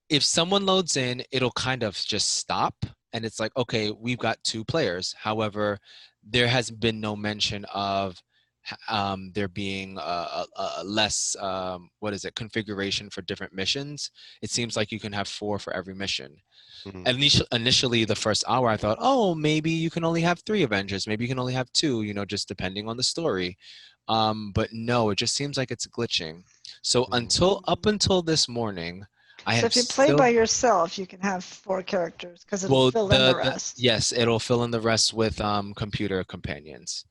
If someone loads in, it'll kind of just stop, and it's like, okay, we've got 2 players. However, there has been no mention of there being a less what is it, configuration for different missions. It seems like you can have 4 for every mission. Mhm. At least initially, the first hour, I thought, oh, maybe you can only have 3 Avengers, maybe you can only have 2, just depending on the story. But no, it just seems like it's glitching. So Mhm. until up until this morning, I So have if you play still by yourself, you can have 4 characters because it'll well fill in the rest. yes, it'll fill in the rest with computer companions.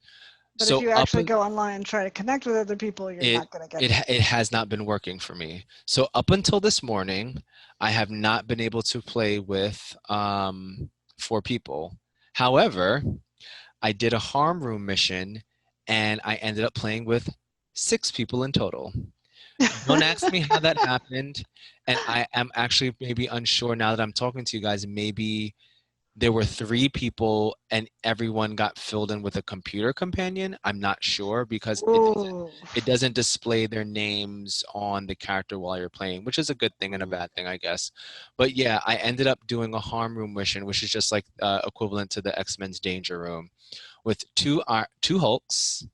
But if So you up actually go online and try to connect with other people, you're it not going to get it. it has not been working for me. So up until this morning, I have not been able to play with 4 people. However, I did a harm room mission and I ended up playing with 6 people in total. Don't ask me how that happened. And I am actually maybe unsure now that I'm talking to you guys. Maybe there were 3 people and everyone got filled in with a computer companion. I'm not sure because Ooh. it doesn't display their names on the character while you're playing, which is a good thing and a bad thing, I guess. But yeah, I ended up doing a harm room mission, which is just like equivalent to the X-Men's Danger Room, with two Hulks,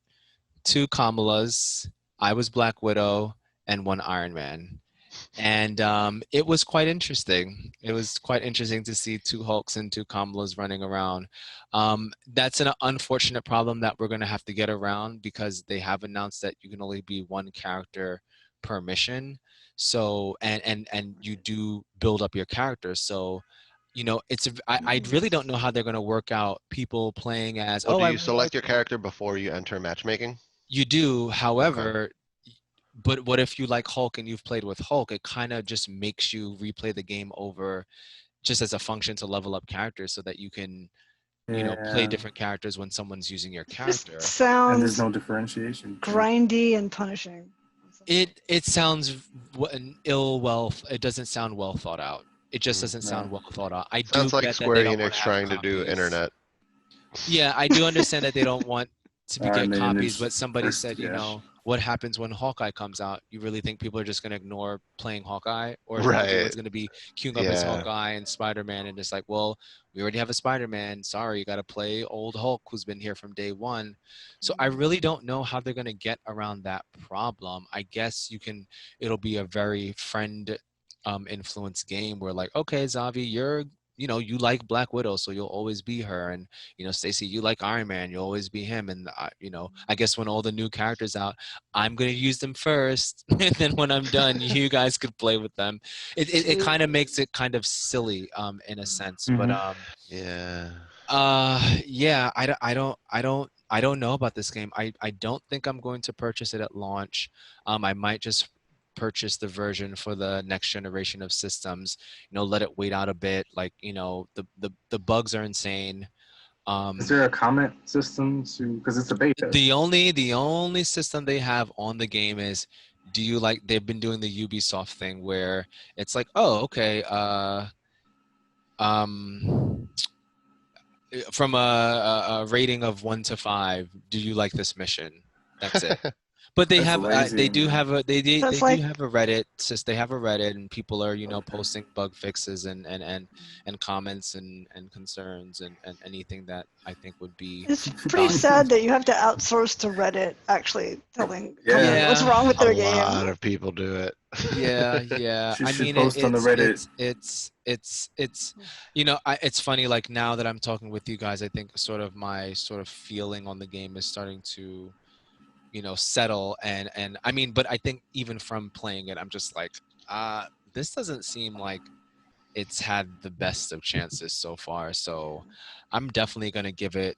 2 Kamalas. I was Black Widow, and 1 Iron Man. And it was quite interesting. It was quite interesting to see 2 Hulks and 2 Kamalas running around. That's an unfortunate problem that we're going to have to get around because they have announced that you can only be 1 character per mission. So and you do build up your character. So I really don't know how they're going to work out people playing as Well, do I you really like select your character before you enter matchmaking? you do. However, but what if you like Hulk and you've played with Hulk? It kind of just makes you replay the game over just as a function to level up characters so that you can, play Yeah. different characters when someone's using your Just character. And there's sounds no differentiation. grindy and punishing. It sounds it doesn't sound well thought out. It just doesn't sound well thought out. I do Sounds like get that they Square don't want Enix to have trying to do copies. internet. Yeah, I do understand that they don't want to get Man, copies, it's but somebody first said, guess. what happens when Hawkeye comes out? You really think people are just going to ignore playing Hawkeye? Or is Right. everyone's going to be queuing up as Yeah. Hawkeye and Spider-Man and just like, well, we already have a Spider-Man. Sorry, you got to play old Hulk who's been here from day one. So I really don't know how they're going to get around that problem. I guess it'll be a very friend influence game where like, okay, Zavi, you like Black Widow, so you'll always be her. And, Stacey, you like Iron Man, you'll always be him. And, I guess when all the new characters out, I'm going to use them first. And then when I'm done, you guys could play with them. It kind of makes it kind of silly in a sense. But, Yeah. yeah, I don't know about this game. I don't think I'm going to purchase it at launch. I might just purchase the version for the next generation of systems, let it wait out a bit. Like, the bugs are insane. Is there a comment system because it's a beta? The only system they have on the game is, they've been doing the Ubisoft thing where it's like, oh, okay, from a rating of 1 to 5, do you like this mission? That's it. But they That's have lazy, they do man. have a they do That's they like do have a Reddit. They have a Reddit, and people are posting bug fixes and comments and concerns and anything that I think would be. it's pretty sad that you have to outsource to Reddit actually telling Yeah. what's wrong with their A game. lot of people do it. Yeah. She I should mean, post on the Reddit. it's it's funny. Like now that I'm talking with you guys, I think sort of my sort of feeling on the game is starting to settle and I mean, but I think even from playing it, I'm just like, this doesn't seem like it's had the best of chances so far. So I'm definitely going to give it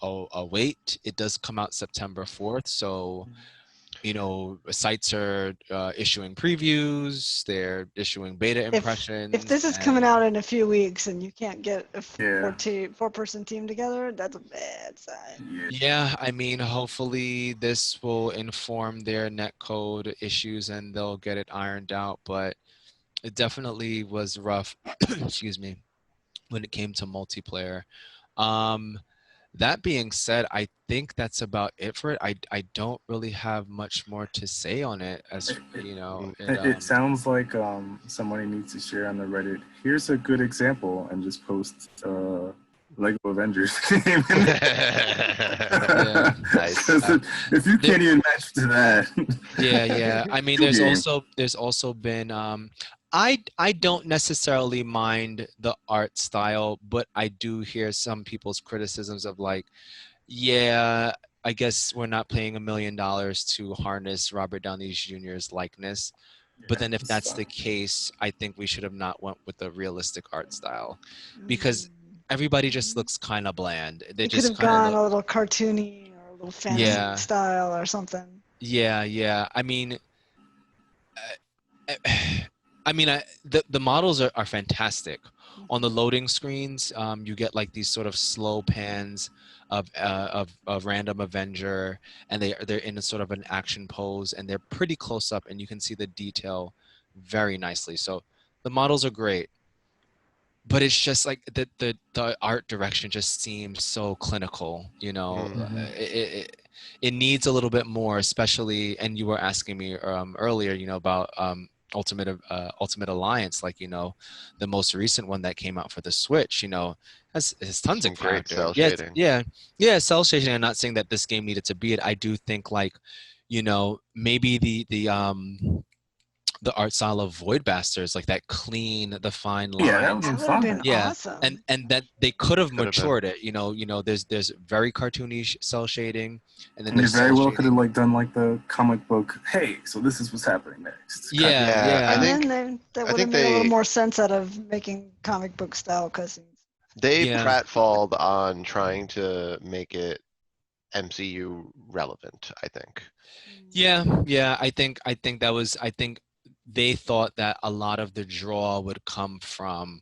a wait. It does come out September 4th. So, sites are issuing previews, they're issuing beta impressions. If this is coming out in a few weeks and you can't get a Yeah. 4-person team together, that's a bad sign. Yeah, I mean, hopefully this will inform their netcode issues and they'll get it ironed out. But it definitely was rough, excuse me, when it came to multiplayer. That being said, I think that's about it for it. I don't really have much more to say on it, as It sounds like somebody needs to share on the Reddit. Here's a good example, and just post Lego Avengers game. Yeah. Nice. If you can't even match to that. Yeah. I mean, there's also been I don't necessarily mind the art style, but I do hear some people's criticisms of like, yeah, I guess we're not paying $1 million to harness Robert Downey Jr.'s likeness. But then if It's that's fine. the case, I think we should have not went with the realistic art style, because Mm. everybody just looks kind of bland. They You could just have kind of gone look. a little cartoony or a little fantasy Yeah, style or something. yeah. I mean, the models are fantastic. On the loading screens, you get like these sort of slow pans of random Avenger, and they're in a sort of an action pose, and they're pretty close up, and you can see the detail very nicely. So the models are great, but it's just like the art direction just seems so clinical. Mhm. It needs a little bit more, especially. And you were asking me earlier, about Ultimate Alliance, like the most recent one that came out for the Switch. Has tons of Some great character. cell shading. Yeah, cell shading. I'm not saying that this game needed to be it. I do think like, maybe the art style of Void Bastards, like that clean, the fine Yeah, that lines. was That would have been fine. Yeah, awesome. and that they could have Could have been. matured it. There's very cartoony cell shading, and then And they there's very cell well could have shading. like done like the comic book. Hey, so this is what's happening next. Kind Yeah, Yeah, I yeah, And think then that I would have think made a little they more sense out of making comic book style cutscenes. they yeah, pratfalled on trying to make it MCU relevant, I think. yeah. I think they thought that a lot of the draw would come from,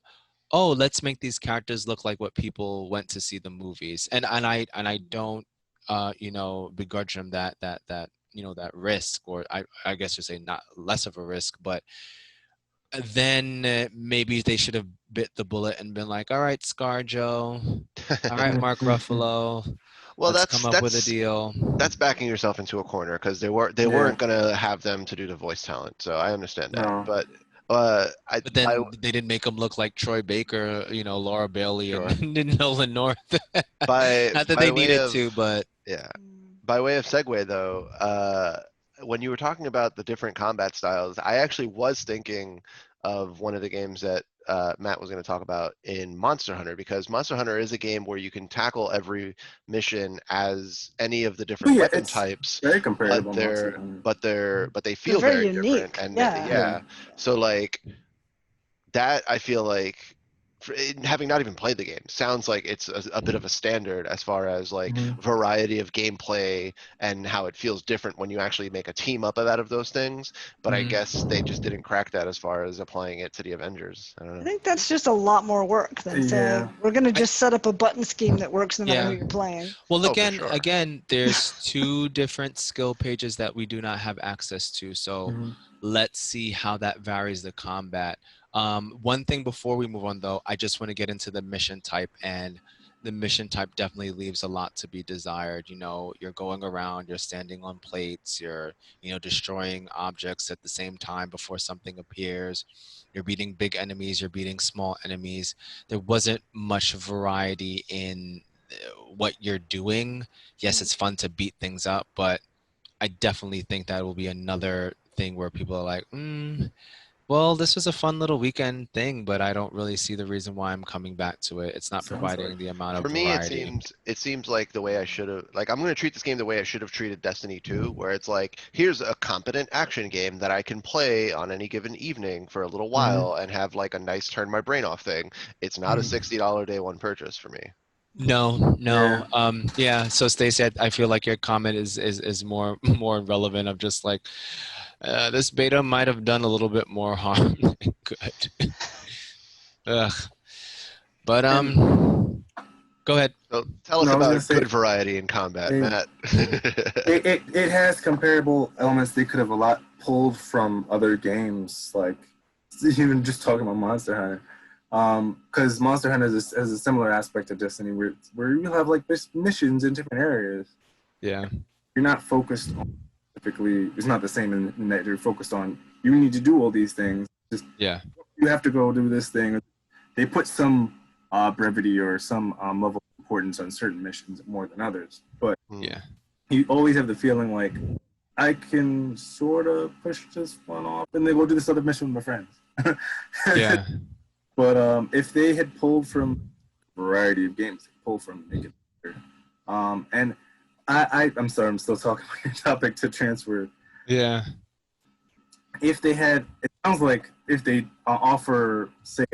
oh, let's make these characters look like what people went to see the movies, and I don't begrudge them that risk, or I guess you say not less of a risk, but then maybe they should have bit the bullet and been like, all right, ScarJo, all right, Mark Ruffalo, Well, let's come up with a that's deal. that's backing yourself into a corner because they Yeah. weren't gonna have them to do the voice talent, so I understand that. No. But I But by then they didn't make him look like Troy Baker, Laura Bailey, and sure Nolan North. by Not that by they way needed of to, but yeah Mm. by way of segue though, when you were talking about the different combat styles, I actually was thinking of one of the games that Matt was going to talk about in Monster Hunter, because Monster Hunter is a game where you can tackle every mission as any of the But different yeah, weapon it's types, very but comparable to Monster Hunter. they They're feel very very different. unique. And Yeah. Yeah. yeah, so like that I feel like having not even played the game sounds like it's a bit of a standard as far as like Mhm. variety of gameplay and how it feels different when you actually make a team up out of those things, but I guess they just didn't crack that as far as applying it to the Avengers. I don't I know. think that's just a lot more work than Yeah. saying we're going to I, just set up a button scheme that works no matter who yeah. you're playing. Well, Oh, for again, sure. again, there's two different skill pages that we do not have access to. So Mhm. let's see how that varies the combat. One thing before we move on, though, I just want to get into the mission type, and the mission type definitely leaves a lot to be desired. You're going around, you're standing on plates, you're, destroying objects at the same time before something appears. You're beating big enemies, you're beating small enemies. There wasn't much variety in what you're doing. Yes, it's fun to beat things up, but I definitely think that will be another thing where people are like, well, this was a fun little weekend thing, but I don't really see the reason why I'm coming back to it. It's not Sounds like providing the amount of For me, variety. it seems like the way I should have, like, I'm going to treat this game the way I should have treated Destiny 2, where it's like, here's a competent action game that I can play on any given evening for a little Mhm. while and have like a nice turn my brain off thing. It's not a Mhm. $60 day one purchase for me. No, Yeah. no. Yeah. So Stacey, I feel like your comment is more more relevant of just like this beta might have done a little bit more harm than good. Ugh. But And go ahead. So tell us no, I was gonna about say good variety in combat, it, Matt. it has comparable elements they could have a lot pulled from other games, like even just talking about Monster Hunter. Because Monster Hunter has a similar aspect to Destiny, where you have like missions in different areas. Yeah. You're not focused on specifically. It's not the same in that you're focused on. You need to do all these things. Just Yeah. you have to go do this thing. They put some brevity or some level of importance on certain missions more than others, but Yeah. you always have the feeling like I can sort of push this one off and then go do this other mission with my friends. Yeah. But if they had pulled from a variety of games, they pull from make it better. And I'm sorry, I'm still talking about your topic to transfer. Yeah. if they had, it sounds like if they offer, say,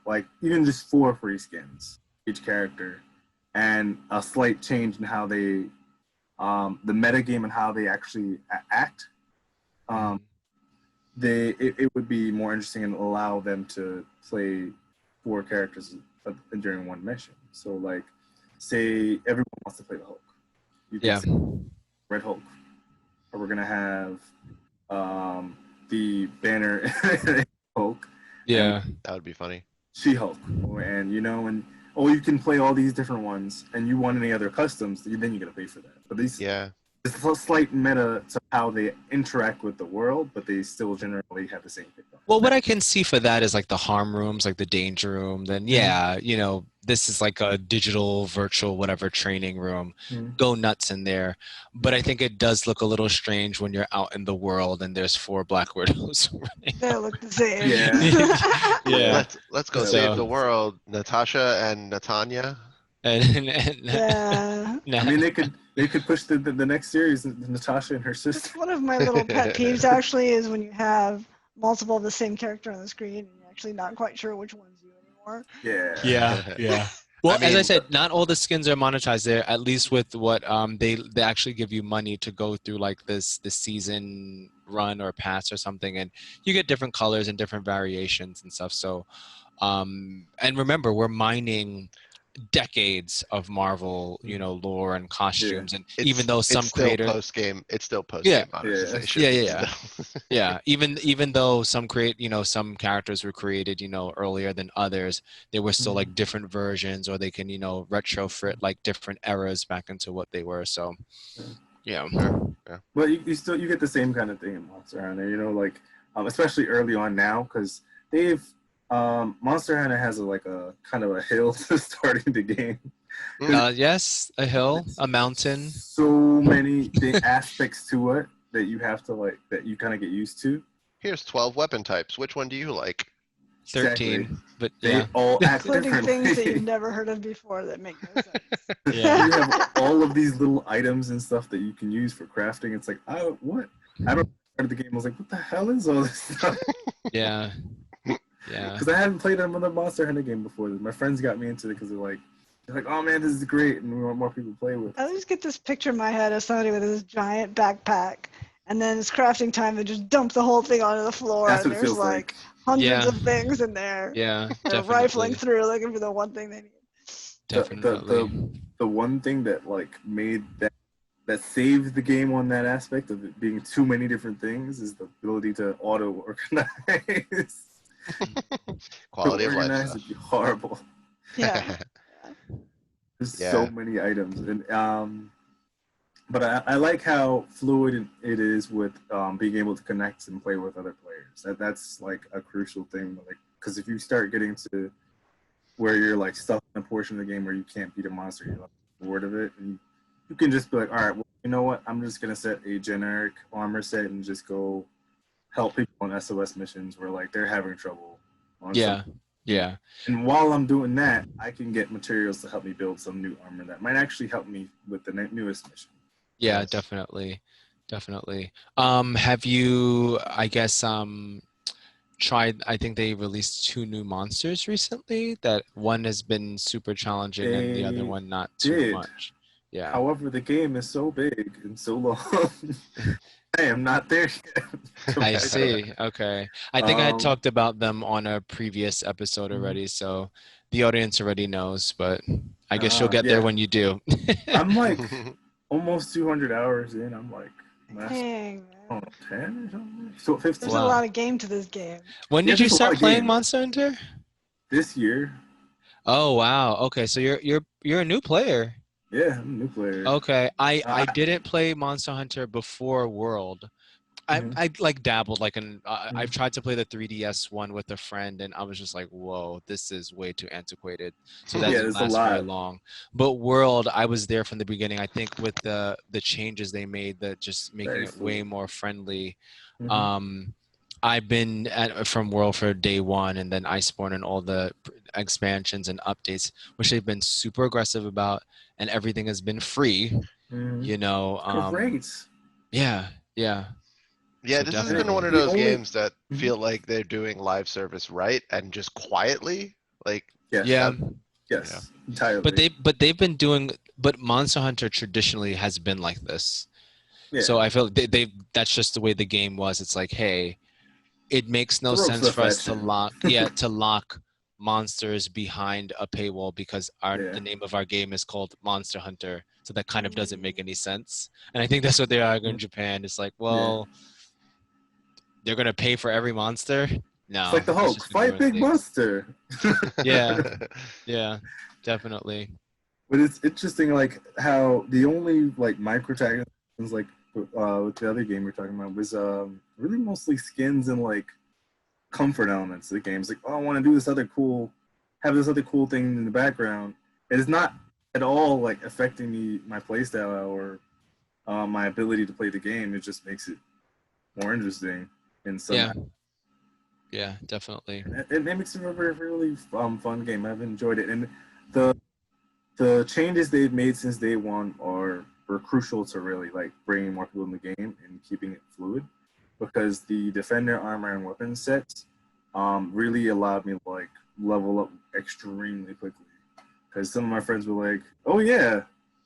like even just 4 free skins each character, and a slight change in how they, the meta game and how they actually act, it would be more interesting and allow them to play 4 characters during one mission. So like, say everyone wants to play the Hulk, you can say Red Hulk, or we're gonna have the Banner Hulk. Yeah, that would be funny. She-Hulk, and you can play all these different ones, and you want any other customs, then you gotta pay for that. But these, it's a slight meta to how they interact with the world, but they still generally have the same thing. Well, what I can see for that is like the harm rooms, like the danger room. Then this is like a digital, virtual, whatever training room. Go nuts in there. But I think it does look a little strange when you're out in the world and there's 4 Black Widows. They look the same. Yeah. Let's go save the world, Natasha and Natanya. Yeah. I mean, they could push the next series, Natasha and her sister. One of my little pet peeves actually is when you have multiple of the same character on the screen and you're actually not quite sure which one's you anymore. Yeah. Well, as I said, not all the skins are monetized there, at least with what they actually give you money to go through like the season run or pass or something, and you get different colors and different variations and stuff. So and remember, we're mining decades of Marvel, lore and costumes, and even though some creators it's still post game monetization. Yeah. Even though some some characters were created, earlier than others, they were still like different versions, or they can, retrofit like different eras back into what they were. So, yeah. But you get the same kind of thing in Monster Hunter, like especially early on now, because they've. Monster Hunter has a kind of a hill to starting the game. Yes, a hill, a mountain. So many aspects to it that you have to that you kind of get used to. Here's 12 weapon types. Which one do you like? 13, exactly. But they all act including differently. things that you've never heard of before that make no sense. Yeah. You have all of these little items and stuff that you can use for crafting. It's like, what? I remember started the game. I was like, what the hell is all this stuff? Yeah. Because I hadn't played another Monster Hunter game before. My friends got me into it because they're like, oh man, this is great, and we want more people to play with. I always get this picture in my head of somebody with this giant backpack, and then it's crafting time, and just dump the whole thing onto the floor, That's and what it there's feels like. hundreds of things in there. Yeah, They're definitely. rifling through looking for the one thing they need. Definitely. The one thing that made that saved the game on that aspect of it being too many different things is the ability to auto organize. Quality of life would be horrible. Yeah. There's so many items, and but I like how fluid it is with being able to connect and play with other players. That's like a crucial thing, because if you start getting to where you're stuck in a portion of the game where you can't beat a monster, you're bored of it, and you can just be like, all right, well, you know what? I'm just gonna set a generic armor set and just go help people on SOS missions where they're having trouble. Yeah. And while I'm doing that, I can get materials to help me build some new armor that might actually help me with the newest mission. Yeah, definitely. Have you, I guess, tried? I think they released 2 new monsters recently. That one has been super challenging, and the other one not too much. Yeah. However, the game is so big and so long. I am not there yet. I see. Okay. I think I had talked about them on a previous episode already, so the audience already knows, but I guess you'll get there when you do. I'm almost 200 hours in. I'm Dang, man. 10 or something? So 15. There's a lot of game to this game. When did you start playing Monster Hunter? This year. Oh, wow. Okay, so you're a new player. Yeah, I'm a new player. Okay, I didn't play Monster Hunter before World. I dabbled I've tried to play the 3DS one with a friend, and I was just like, whoa, this is way too antiquated. So that didn't last very long. But World, I was there from the beginning. I think with the changes they made, that just making it way more friendly. I've been from World for day one, and then Iceborne and all the expansions and updates, which they've been super aggressive about, and everything has been free. Great. Yeah. Yeah, So this has definitely. been one of The those only- games that Mhm. feel like they're doing live service right and just quietly. Like, Yes. Yeah. Yes. Entirely. But they've been doing, but Monster Hunter traditionally has been like this. Yeah. So I feel they that's just the way the game was. It's like, hey, it makes no The ropes sense are for us to fetching. lock monsters behind a paywall because Yeah. the name of our game is called Monster Hunter. So that kind of doesn't make any sense. And I think that's what they are in Japan. It's like, well, they're gonna pay for every monster. No, It's like the it's Hulk. just gonna Fight ruin Big things. Monster. Yeah. Yeah, definitely. But it's interesting, like how the only like microtransactions, like with the other game we're talking about, was really mostly skins and like comfort elements of the game. It's like, oh, I want to do this other cool, have this other cool thing in the background. It is not at all like affecting my playstyle or my ability to play the game. It just makes it more interesting in some. Yeah. Yeah, definitely. It makes it a really fun game. I've enjoyed it, and the changes they've made since day one were crucial to really like bringing more people in the game and keeping it fluid, because the defender armor and weapon sets really allowed me to like level up extremely quickly. Because some of my friends were like, "Oh yeah,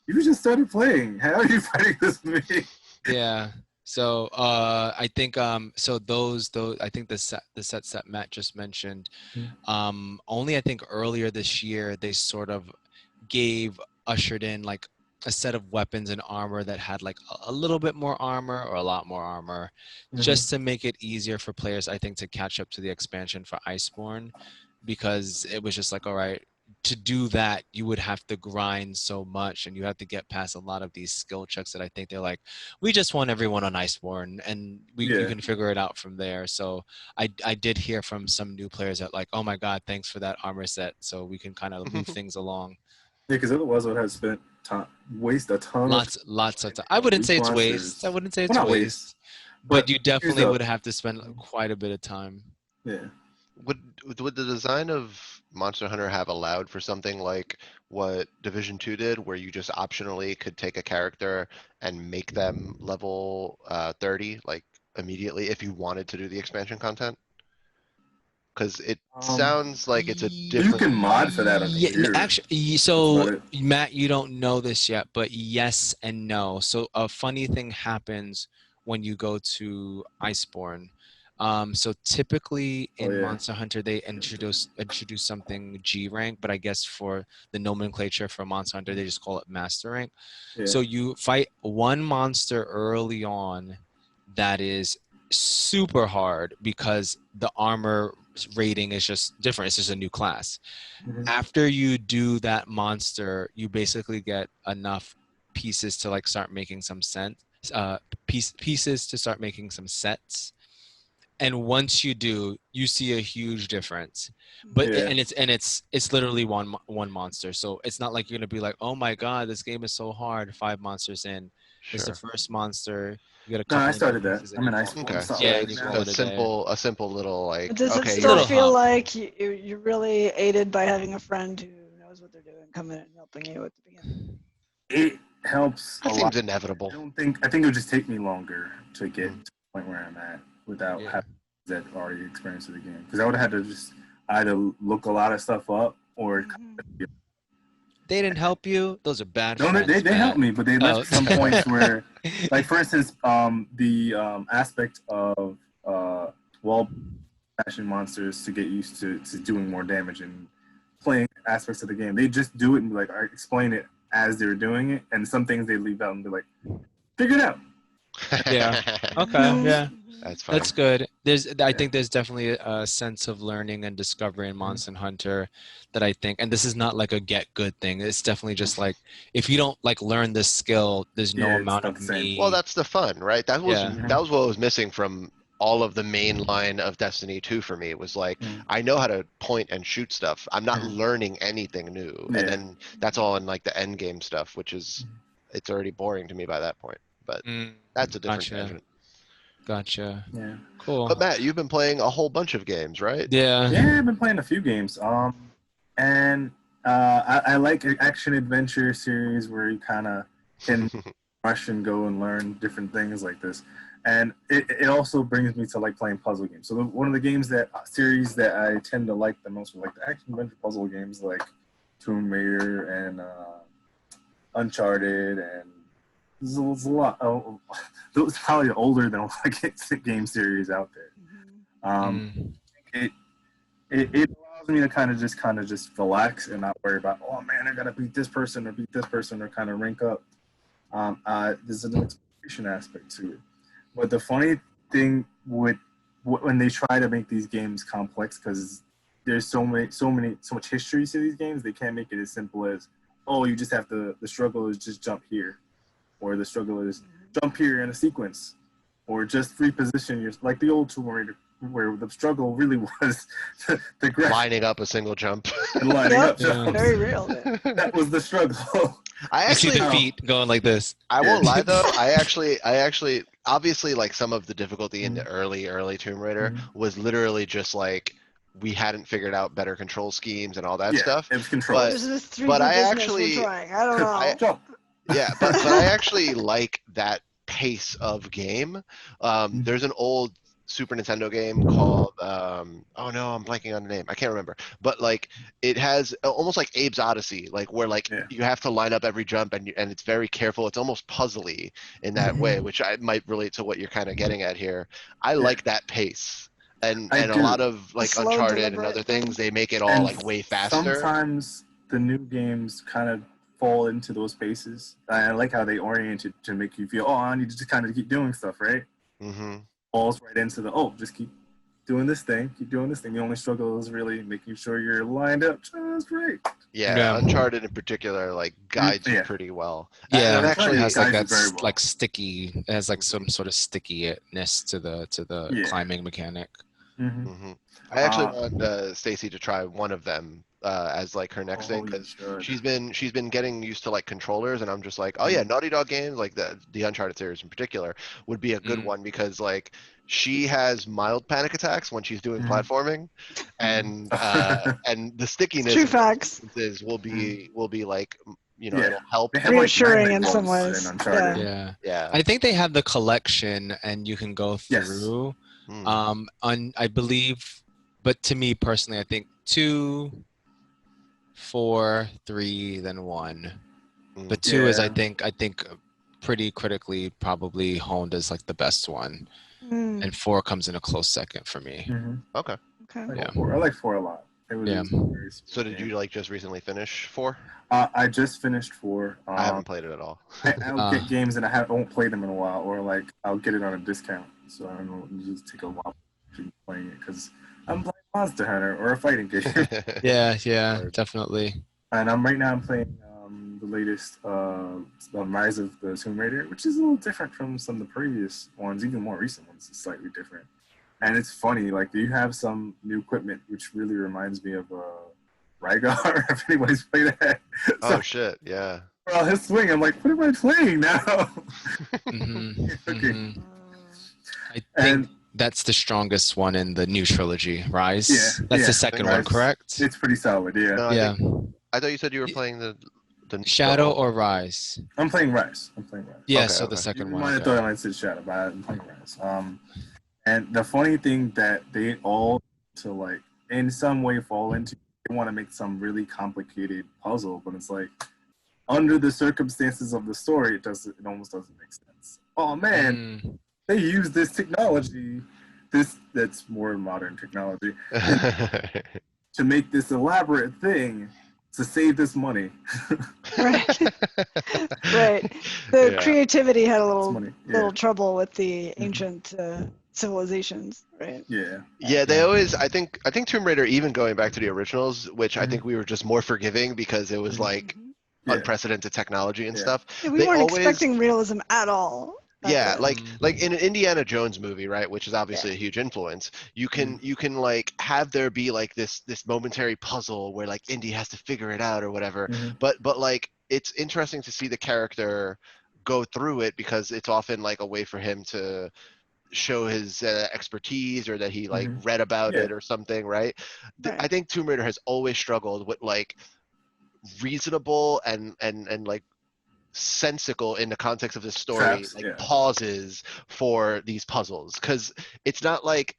you just started playing. How are you fighting this with me?" Yeah. So I think so those I think the sets that Matt just mentioned, only I think earlier this year they sort of ushered in like a set of weapons and armor that had like a little bit more armor or a lot more armor, just to make it easier for players, I think, to catch up to the expansion for Iceborne, because it was just like, all right, to do that you would have to grind so much and you have to get past a lot of these skill checks that I think they're like, we just want everyone on Iceborne and you can figure it out from there. So I did hear from some new players that like, oh my god, thanks for that armor set, so we can kind of move things along. Yeah, because otherwise I would have spent waste a ton of Lots of time. I wouldn't say it's waste. I wouldn't say it's waste. But you definitely would have to spend quite a bit of time. Yeah. Would the design of Monster Hunter have allowed for something like what Division 2 did, where you just optionally could take a character and make them level 30, like immediately, if you wanted to do the expansion content? Because it sounds like it's a different. You can mod for that on Yeah, computer. actually, so Matt, you don't know this yet, but yes and no. So a funny thing happens when you go to Iceborne. So typically in Monster Hunter they introduce something G rank, but I guess for the nomenclature for Monster Hunter they just call it Master rank. Yeah. So you fight one monster early on that is super hard because the armor rating is just different. It's just a new class. After you do that monster, you basically get enough pieces to like start making some sense. Pieces to start making some sets. And once you do, you see a huge difference. But it's literally one monster. So it's not like you're gonna be like, oh my god, this game is so hard. 5 monsters in. It's the first monster. You get a couple. No, I started that. I'm an Iceborne. Okay. Yeah, So a simple little like. Does it okay, still feel like you're really aided by having a friend who knows what they're doing, coming in and helping you at the beginning? It helps. That seems inevitable. I think it would just take me longer to get to the point where I'm at without having that already experience of the game. Because I would have had to just either look a lot of stuff up or. They didn't help you. Those are bad. No, friends, they helped me, but they left some points where, like for instance, the aspect of wall bashing monsters to get used to doing more damage and playing aspects of the game. They just do it and like explain it as they're doing it, and some things they leave out and be like, figure it out. Yeah. Okay. Yeah. That's fine. That's good. I think there's definitely a sense of learning and discovery in Monster Hunter that I think, and this is not like a get good thing. It's definitely just like, if you don't like learn this skill, there's no amount of me. Well, that's the fun, right? That was what was missing from all of the main line of Destiny 2 for me. It was like, I know how to point and shoot stuff. I'm not learning anything new. And then that's all in like the end game stuff, which is, it's already boring to me by that point. But that's a different tangent. Gotcha. Yeah. Cool. But Matt, you've been playing a whole bunch of games, right? Yeah. Yeah, I've been playing a few games. And I like action adventure series where you kind of can rush and go and learn different things like this. And it also brings me to like playing puzzle games. So one of the games series that I tend to like the most are like the action adventure puzzle games like Tomb Raider and Uncharted, and there's a lot. Those probably older than a lot of game series out there. It allows me to kind of just relax and not worry about, oh man, I gotta beat this person or kind of rank up. There's an exploration aspect to it. But the funny thing when they try to make these games complex, because there's so much history to these games, they can't make it as simple as, oh, you just have to, the struggle is just jump here, or the struggle is jump here in a sequence, or just reposition your, like the old Tomb Raider, where the struggle really was the lining up a single jump. Very real. That was the struggle. I actually see the feet going like this. I won't lie though. I actually obviously like some of the difficulty in the early Tomb Raider was literally just like we hadn't figured out better control schemes and all that stuff. It was control. But I actually I don't know. but I actually like that pace of game. There's an old Super Nintendo game called oh no, I'm blanking on the name. I can't remember. But like it has almost like Abe's Odyssey, like where like you have to line up every jump and it's very careful. It's almost puzzly in that way, which I might relate to what you're kind of getting at here. I like that pace. And a lot of like Uncharted and other things, they make it all like way faster. Sometimes the new games kind of fall into those paces. I like how they orient it to make you feel, oh, I need to just kind of keep doing stuff, right? Falls right into the, just keep doing this thing. The only struggle is really making sure you're lined up just right. Yeah, Uncharted in particular, like guides you pretty well. Yeah, and it actually has like that like sticky. It has like some sort of stickiness to the climbing mechanic. I actually want Stacy to try one of them as like her next thing, because she's been getting used to like controllers, and I'm just like, oh yeah, Naughty Dog games like the Uncharted series in particular would be a good one, because like she has mild panic attacks when she's doing platforming, and the stickiness True facts will be like, you know, it'll help. Reassuring in some ways. Yeah. I think they have the collection and you can go through. I believe, but to me personally, I think 2, 4, 3, then 1. But 2 is I think pretty critically probably honed as like the best one, and 4 comes in a close second for me. Okay. I like 4 a lot. It was So did you like just recently finish 4? I just finished 4. I haven't played it at all. I'll get games and I won't play them in a while, or like I'll get it on a discount. So I don't know, just take a while playing it because I'm playing Monster Hunter or a fighting game. yeah, definitely. And I'm playing the latest Rise of the Tomb Raider, which is a little different from some of the previous ones, even more recent ones. It's slightly different. And it's funny, like you have some new equipment, which really reminds me of Rygar, if anybody's played that. Oh, shit, yeah. Well, his swing, I'm like, what am I playing now? I think that's the strongest one in the new trilogy, Rise. Yeah, that's the second one, correct? It's pretty solid, yeah. No, I thought you said you were playing the Shadow or Rise? I'm playing Rise. Yeah, so the second one. I thought I said Shadow, but I'm playing Rise. And the funny thing that they all, to like, in some way fall into, they want to make some really complicated puzzle, but it's like, under the circumstances of the story, it almost doesn't make sense. Oh man, they use this technology, that's more modern technology, to make this elaborate thing to save this money. Right. The creativity had a little trouble with the ancient civilizations, right? Yeah, they always, I think Tomb Raider, even going back to the originals, which I think we were just more forgiving because it was like unprecedented technology and stuff. Yeah, we weren't expecting realism at all. Yeah, like in an Indiana Jones movie, right, which is obviously a huge influence, you can like have there be like this momentary puzzle where like Indy has to figure it out or whatever, but like it's interesting to see the character go through it, because it's often like a way for him to show his expertise, or that he like read about it or something, right? I think Tomb Raider has always struggled with like reasonable and like sensical in the context of the story, Traps, like yeah. pauses for these puzzles, because it's not like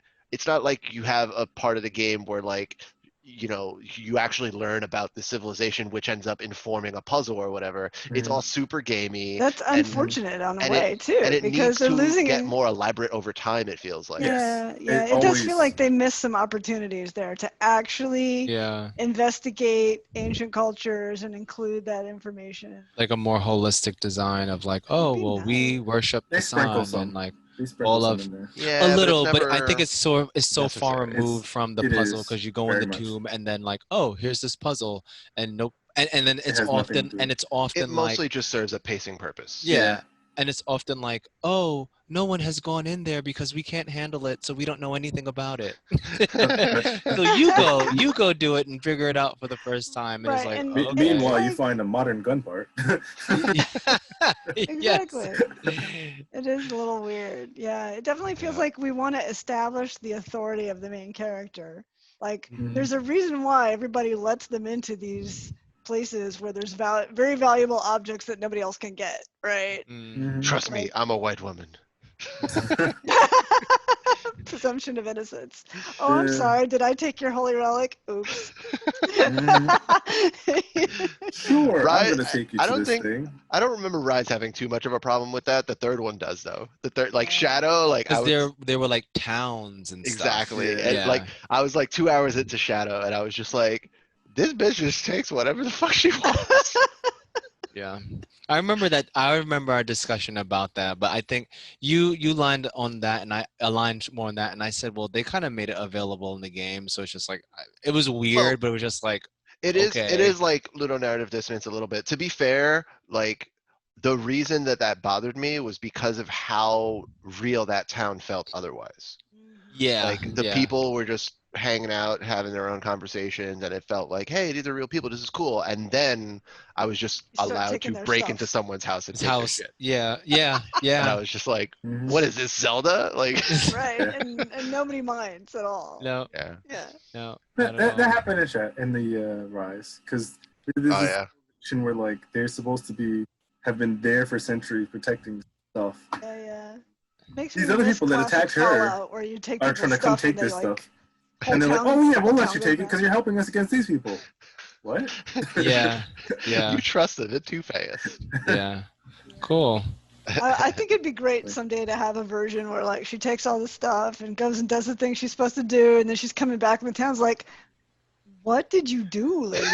you have a part of the game where like you actually learn about the civilization which ends up informing a puzzle or whatever. It's all super gamey. That's unfortunate on a way too, and it because needs they're to losing get it. more elaborate over time, it feels like. Yeah, yeah. It It does feel always- like they missed some opportunities there to actually Yeah, investigate ancient cultures and include that information. like a more holistic design of like, oh be well, we nice. worship They the sprinkle sun and some. like They sprinkle all some of in there. Yeah, a but little, it's but I never think it's so far necessary. removed from the It puzzle is, because you go in very the much. tomb and then like, oh, here's this puzzle and nope, and then has nothing to do. it's It often like, mostly just serves a pacing purpose. yeah, and it's often like, oh, no one has gone in there because we can't handle it, so we don't know anything about it. So you go do it and figure it out for the first time, and it's Right, like, and oh, it's okay. Meanwhile, you like- find a modern gun part. Exactly. Yes. It is a little weird. Yeah, it definitely feels Yeah. like we want to establish the authority of the main character. Like, Mhm. there's a reason why everybody lets them into these places where there's very valuable objects that nobody else can get, right? Mm. Trust me, Like- I'm a white woman. Presumption of innocence. Oh, I'm Yeah. sorry. Did I take your holy relic? Oops. Sure, I'm Right, gonna take you I to don't this think- thing. I don't remember Rise having too much of a problem with that. The third one does though. The third, like Yeah. Shadow, like I Because was there were like towns and stuff. exactly, Yeah. and Yeah. like I was like 2 hours into Shadow, and I was just like, this bitch just takes whatever the fuck she wants. Yeah. I remember our discussion about that, but I think you lined on that and I aligned more on that, and I said, well, they kind of made it available in the game, so it's just like it was weird, but it was just like, It is Okay. like little narrative dissonance a little bit. To be fair, like the reason that bothered me was because of how real that town felt otherwise. yeah, Like the yeah. people were just hanging out, having their own conversations, and it felt like, hey, these are real people. This is cool. And then I was just You start allowed taking to their break stuff. into someone's house and His take their house. shit. Yeah, And I yeah. was just like, Mhm. what is this, Zelda? Like, Right, and nobody minds at all. No, yeah. Yeah. no. That, not that, at that all. happened in the Rise, because there's Oh this yeah. situation where like they're supposed to have been there for centuries protecting stuff. Yeah, yeah. Makes These me other miss people that classic attacked her Fallout, where you take are people's trying to come stuff and take they this like stuff, whole and they're like, town- "Oh yeah, we'll whole let town you goes take it down. because you're helping us against these people." What? Yeah, yeah, You trusted it too fast. yeah. Cool. I think it'd be great someday to have a version where like she takes all the stuff and goes and does the thing she's supposed to do, and then she's coming back and the town's like, "What did you do, lady?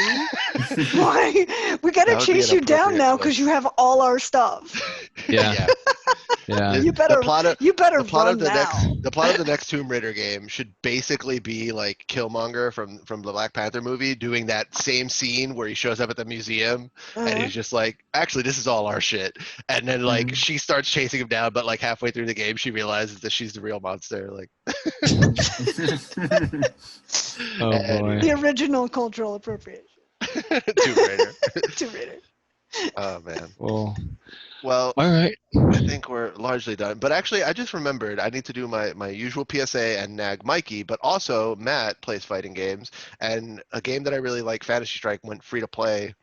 Why? We gotta That would be chase an you down appropriate now because twist. you have all our stuff. Yeah. Yeah. You better, The plot of run the now." next Tomb Raider game should basically be like Killmonger from the Black Panther movie doing that same scene where he shows up at the museum and Uh-huh. he's just like, actually, this is all our shit. And then like Mhm. she starts chasing him down, but like halfway through the game, she realizes that she's the real monster. Like, Oh boy. The original cultural appropriation. Tomb Raider. Tomb Raider. Oh man. Well, Well, all right. I think we're largely done. But actually, I just remembered I need to do my usual PSA and nag Mikey, but also Matt plays fighting games, and a game that I really like, Fantasy Strike, went free to play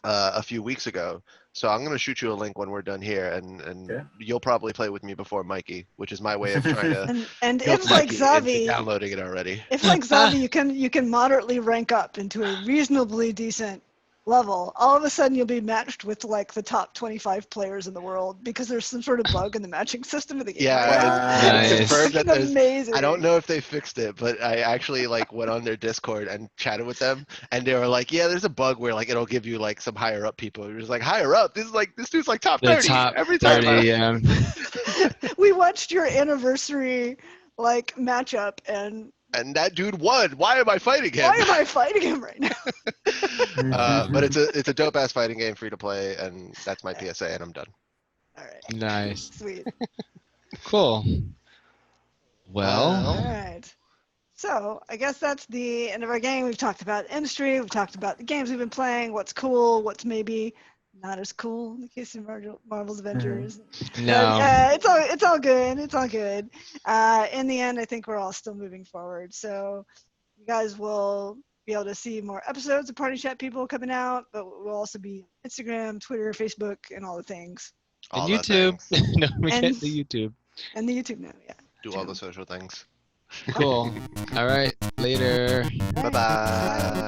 a few weeks ago. So I'm gonna shoot you a link when we're done here, and Yeah. you'll probably play with me before Mikey, which is my way of trying to And guilt if like Mikey into Zavi, downloading it already. if like Zavi, you can moderately rank up into a reasonably decent level, all of a sudden you'll be matched with like the top 25 players in the world because there's some sort of bug in the matching system of the game. Yeah, Wow. it's Nice. confirmed that there's. Amazing. I don't know if they fixed it, but I actually like went on their Discord and chatted with them, and they were like, "Yeah, there's a bug where like it'll give you like some higher up people." It was like higher up. This dude's like top The 30 top every time. 30. Yeah. We watched your anniversary like matchup, and And that dude won. Why am I fighting him? why am I fighting him right now? But it's a dope ass fighting game, free to play, and that's my PSA, and I'm done. All right, Nice. sweet. Cool. Well, All right. So I guess that's the end of our game. We've talked about industry. We've talked about the games we've been playing. What's cool. What's maybe not as cool in the case of Marvel's Avengers. no. But, it's all good. It's all good. In the end, I think we're all still moving forward. So you guys will be able to see more episodes of Party Chat People coming out, but we'll also be on Instagram, Twitter, Facebook, and all the things. And All the YouTube. things. No, we And- get the YouTube. And the YouTube now, yeah. Do all the social things. Cool. All right. Later. All right. Bye-bye.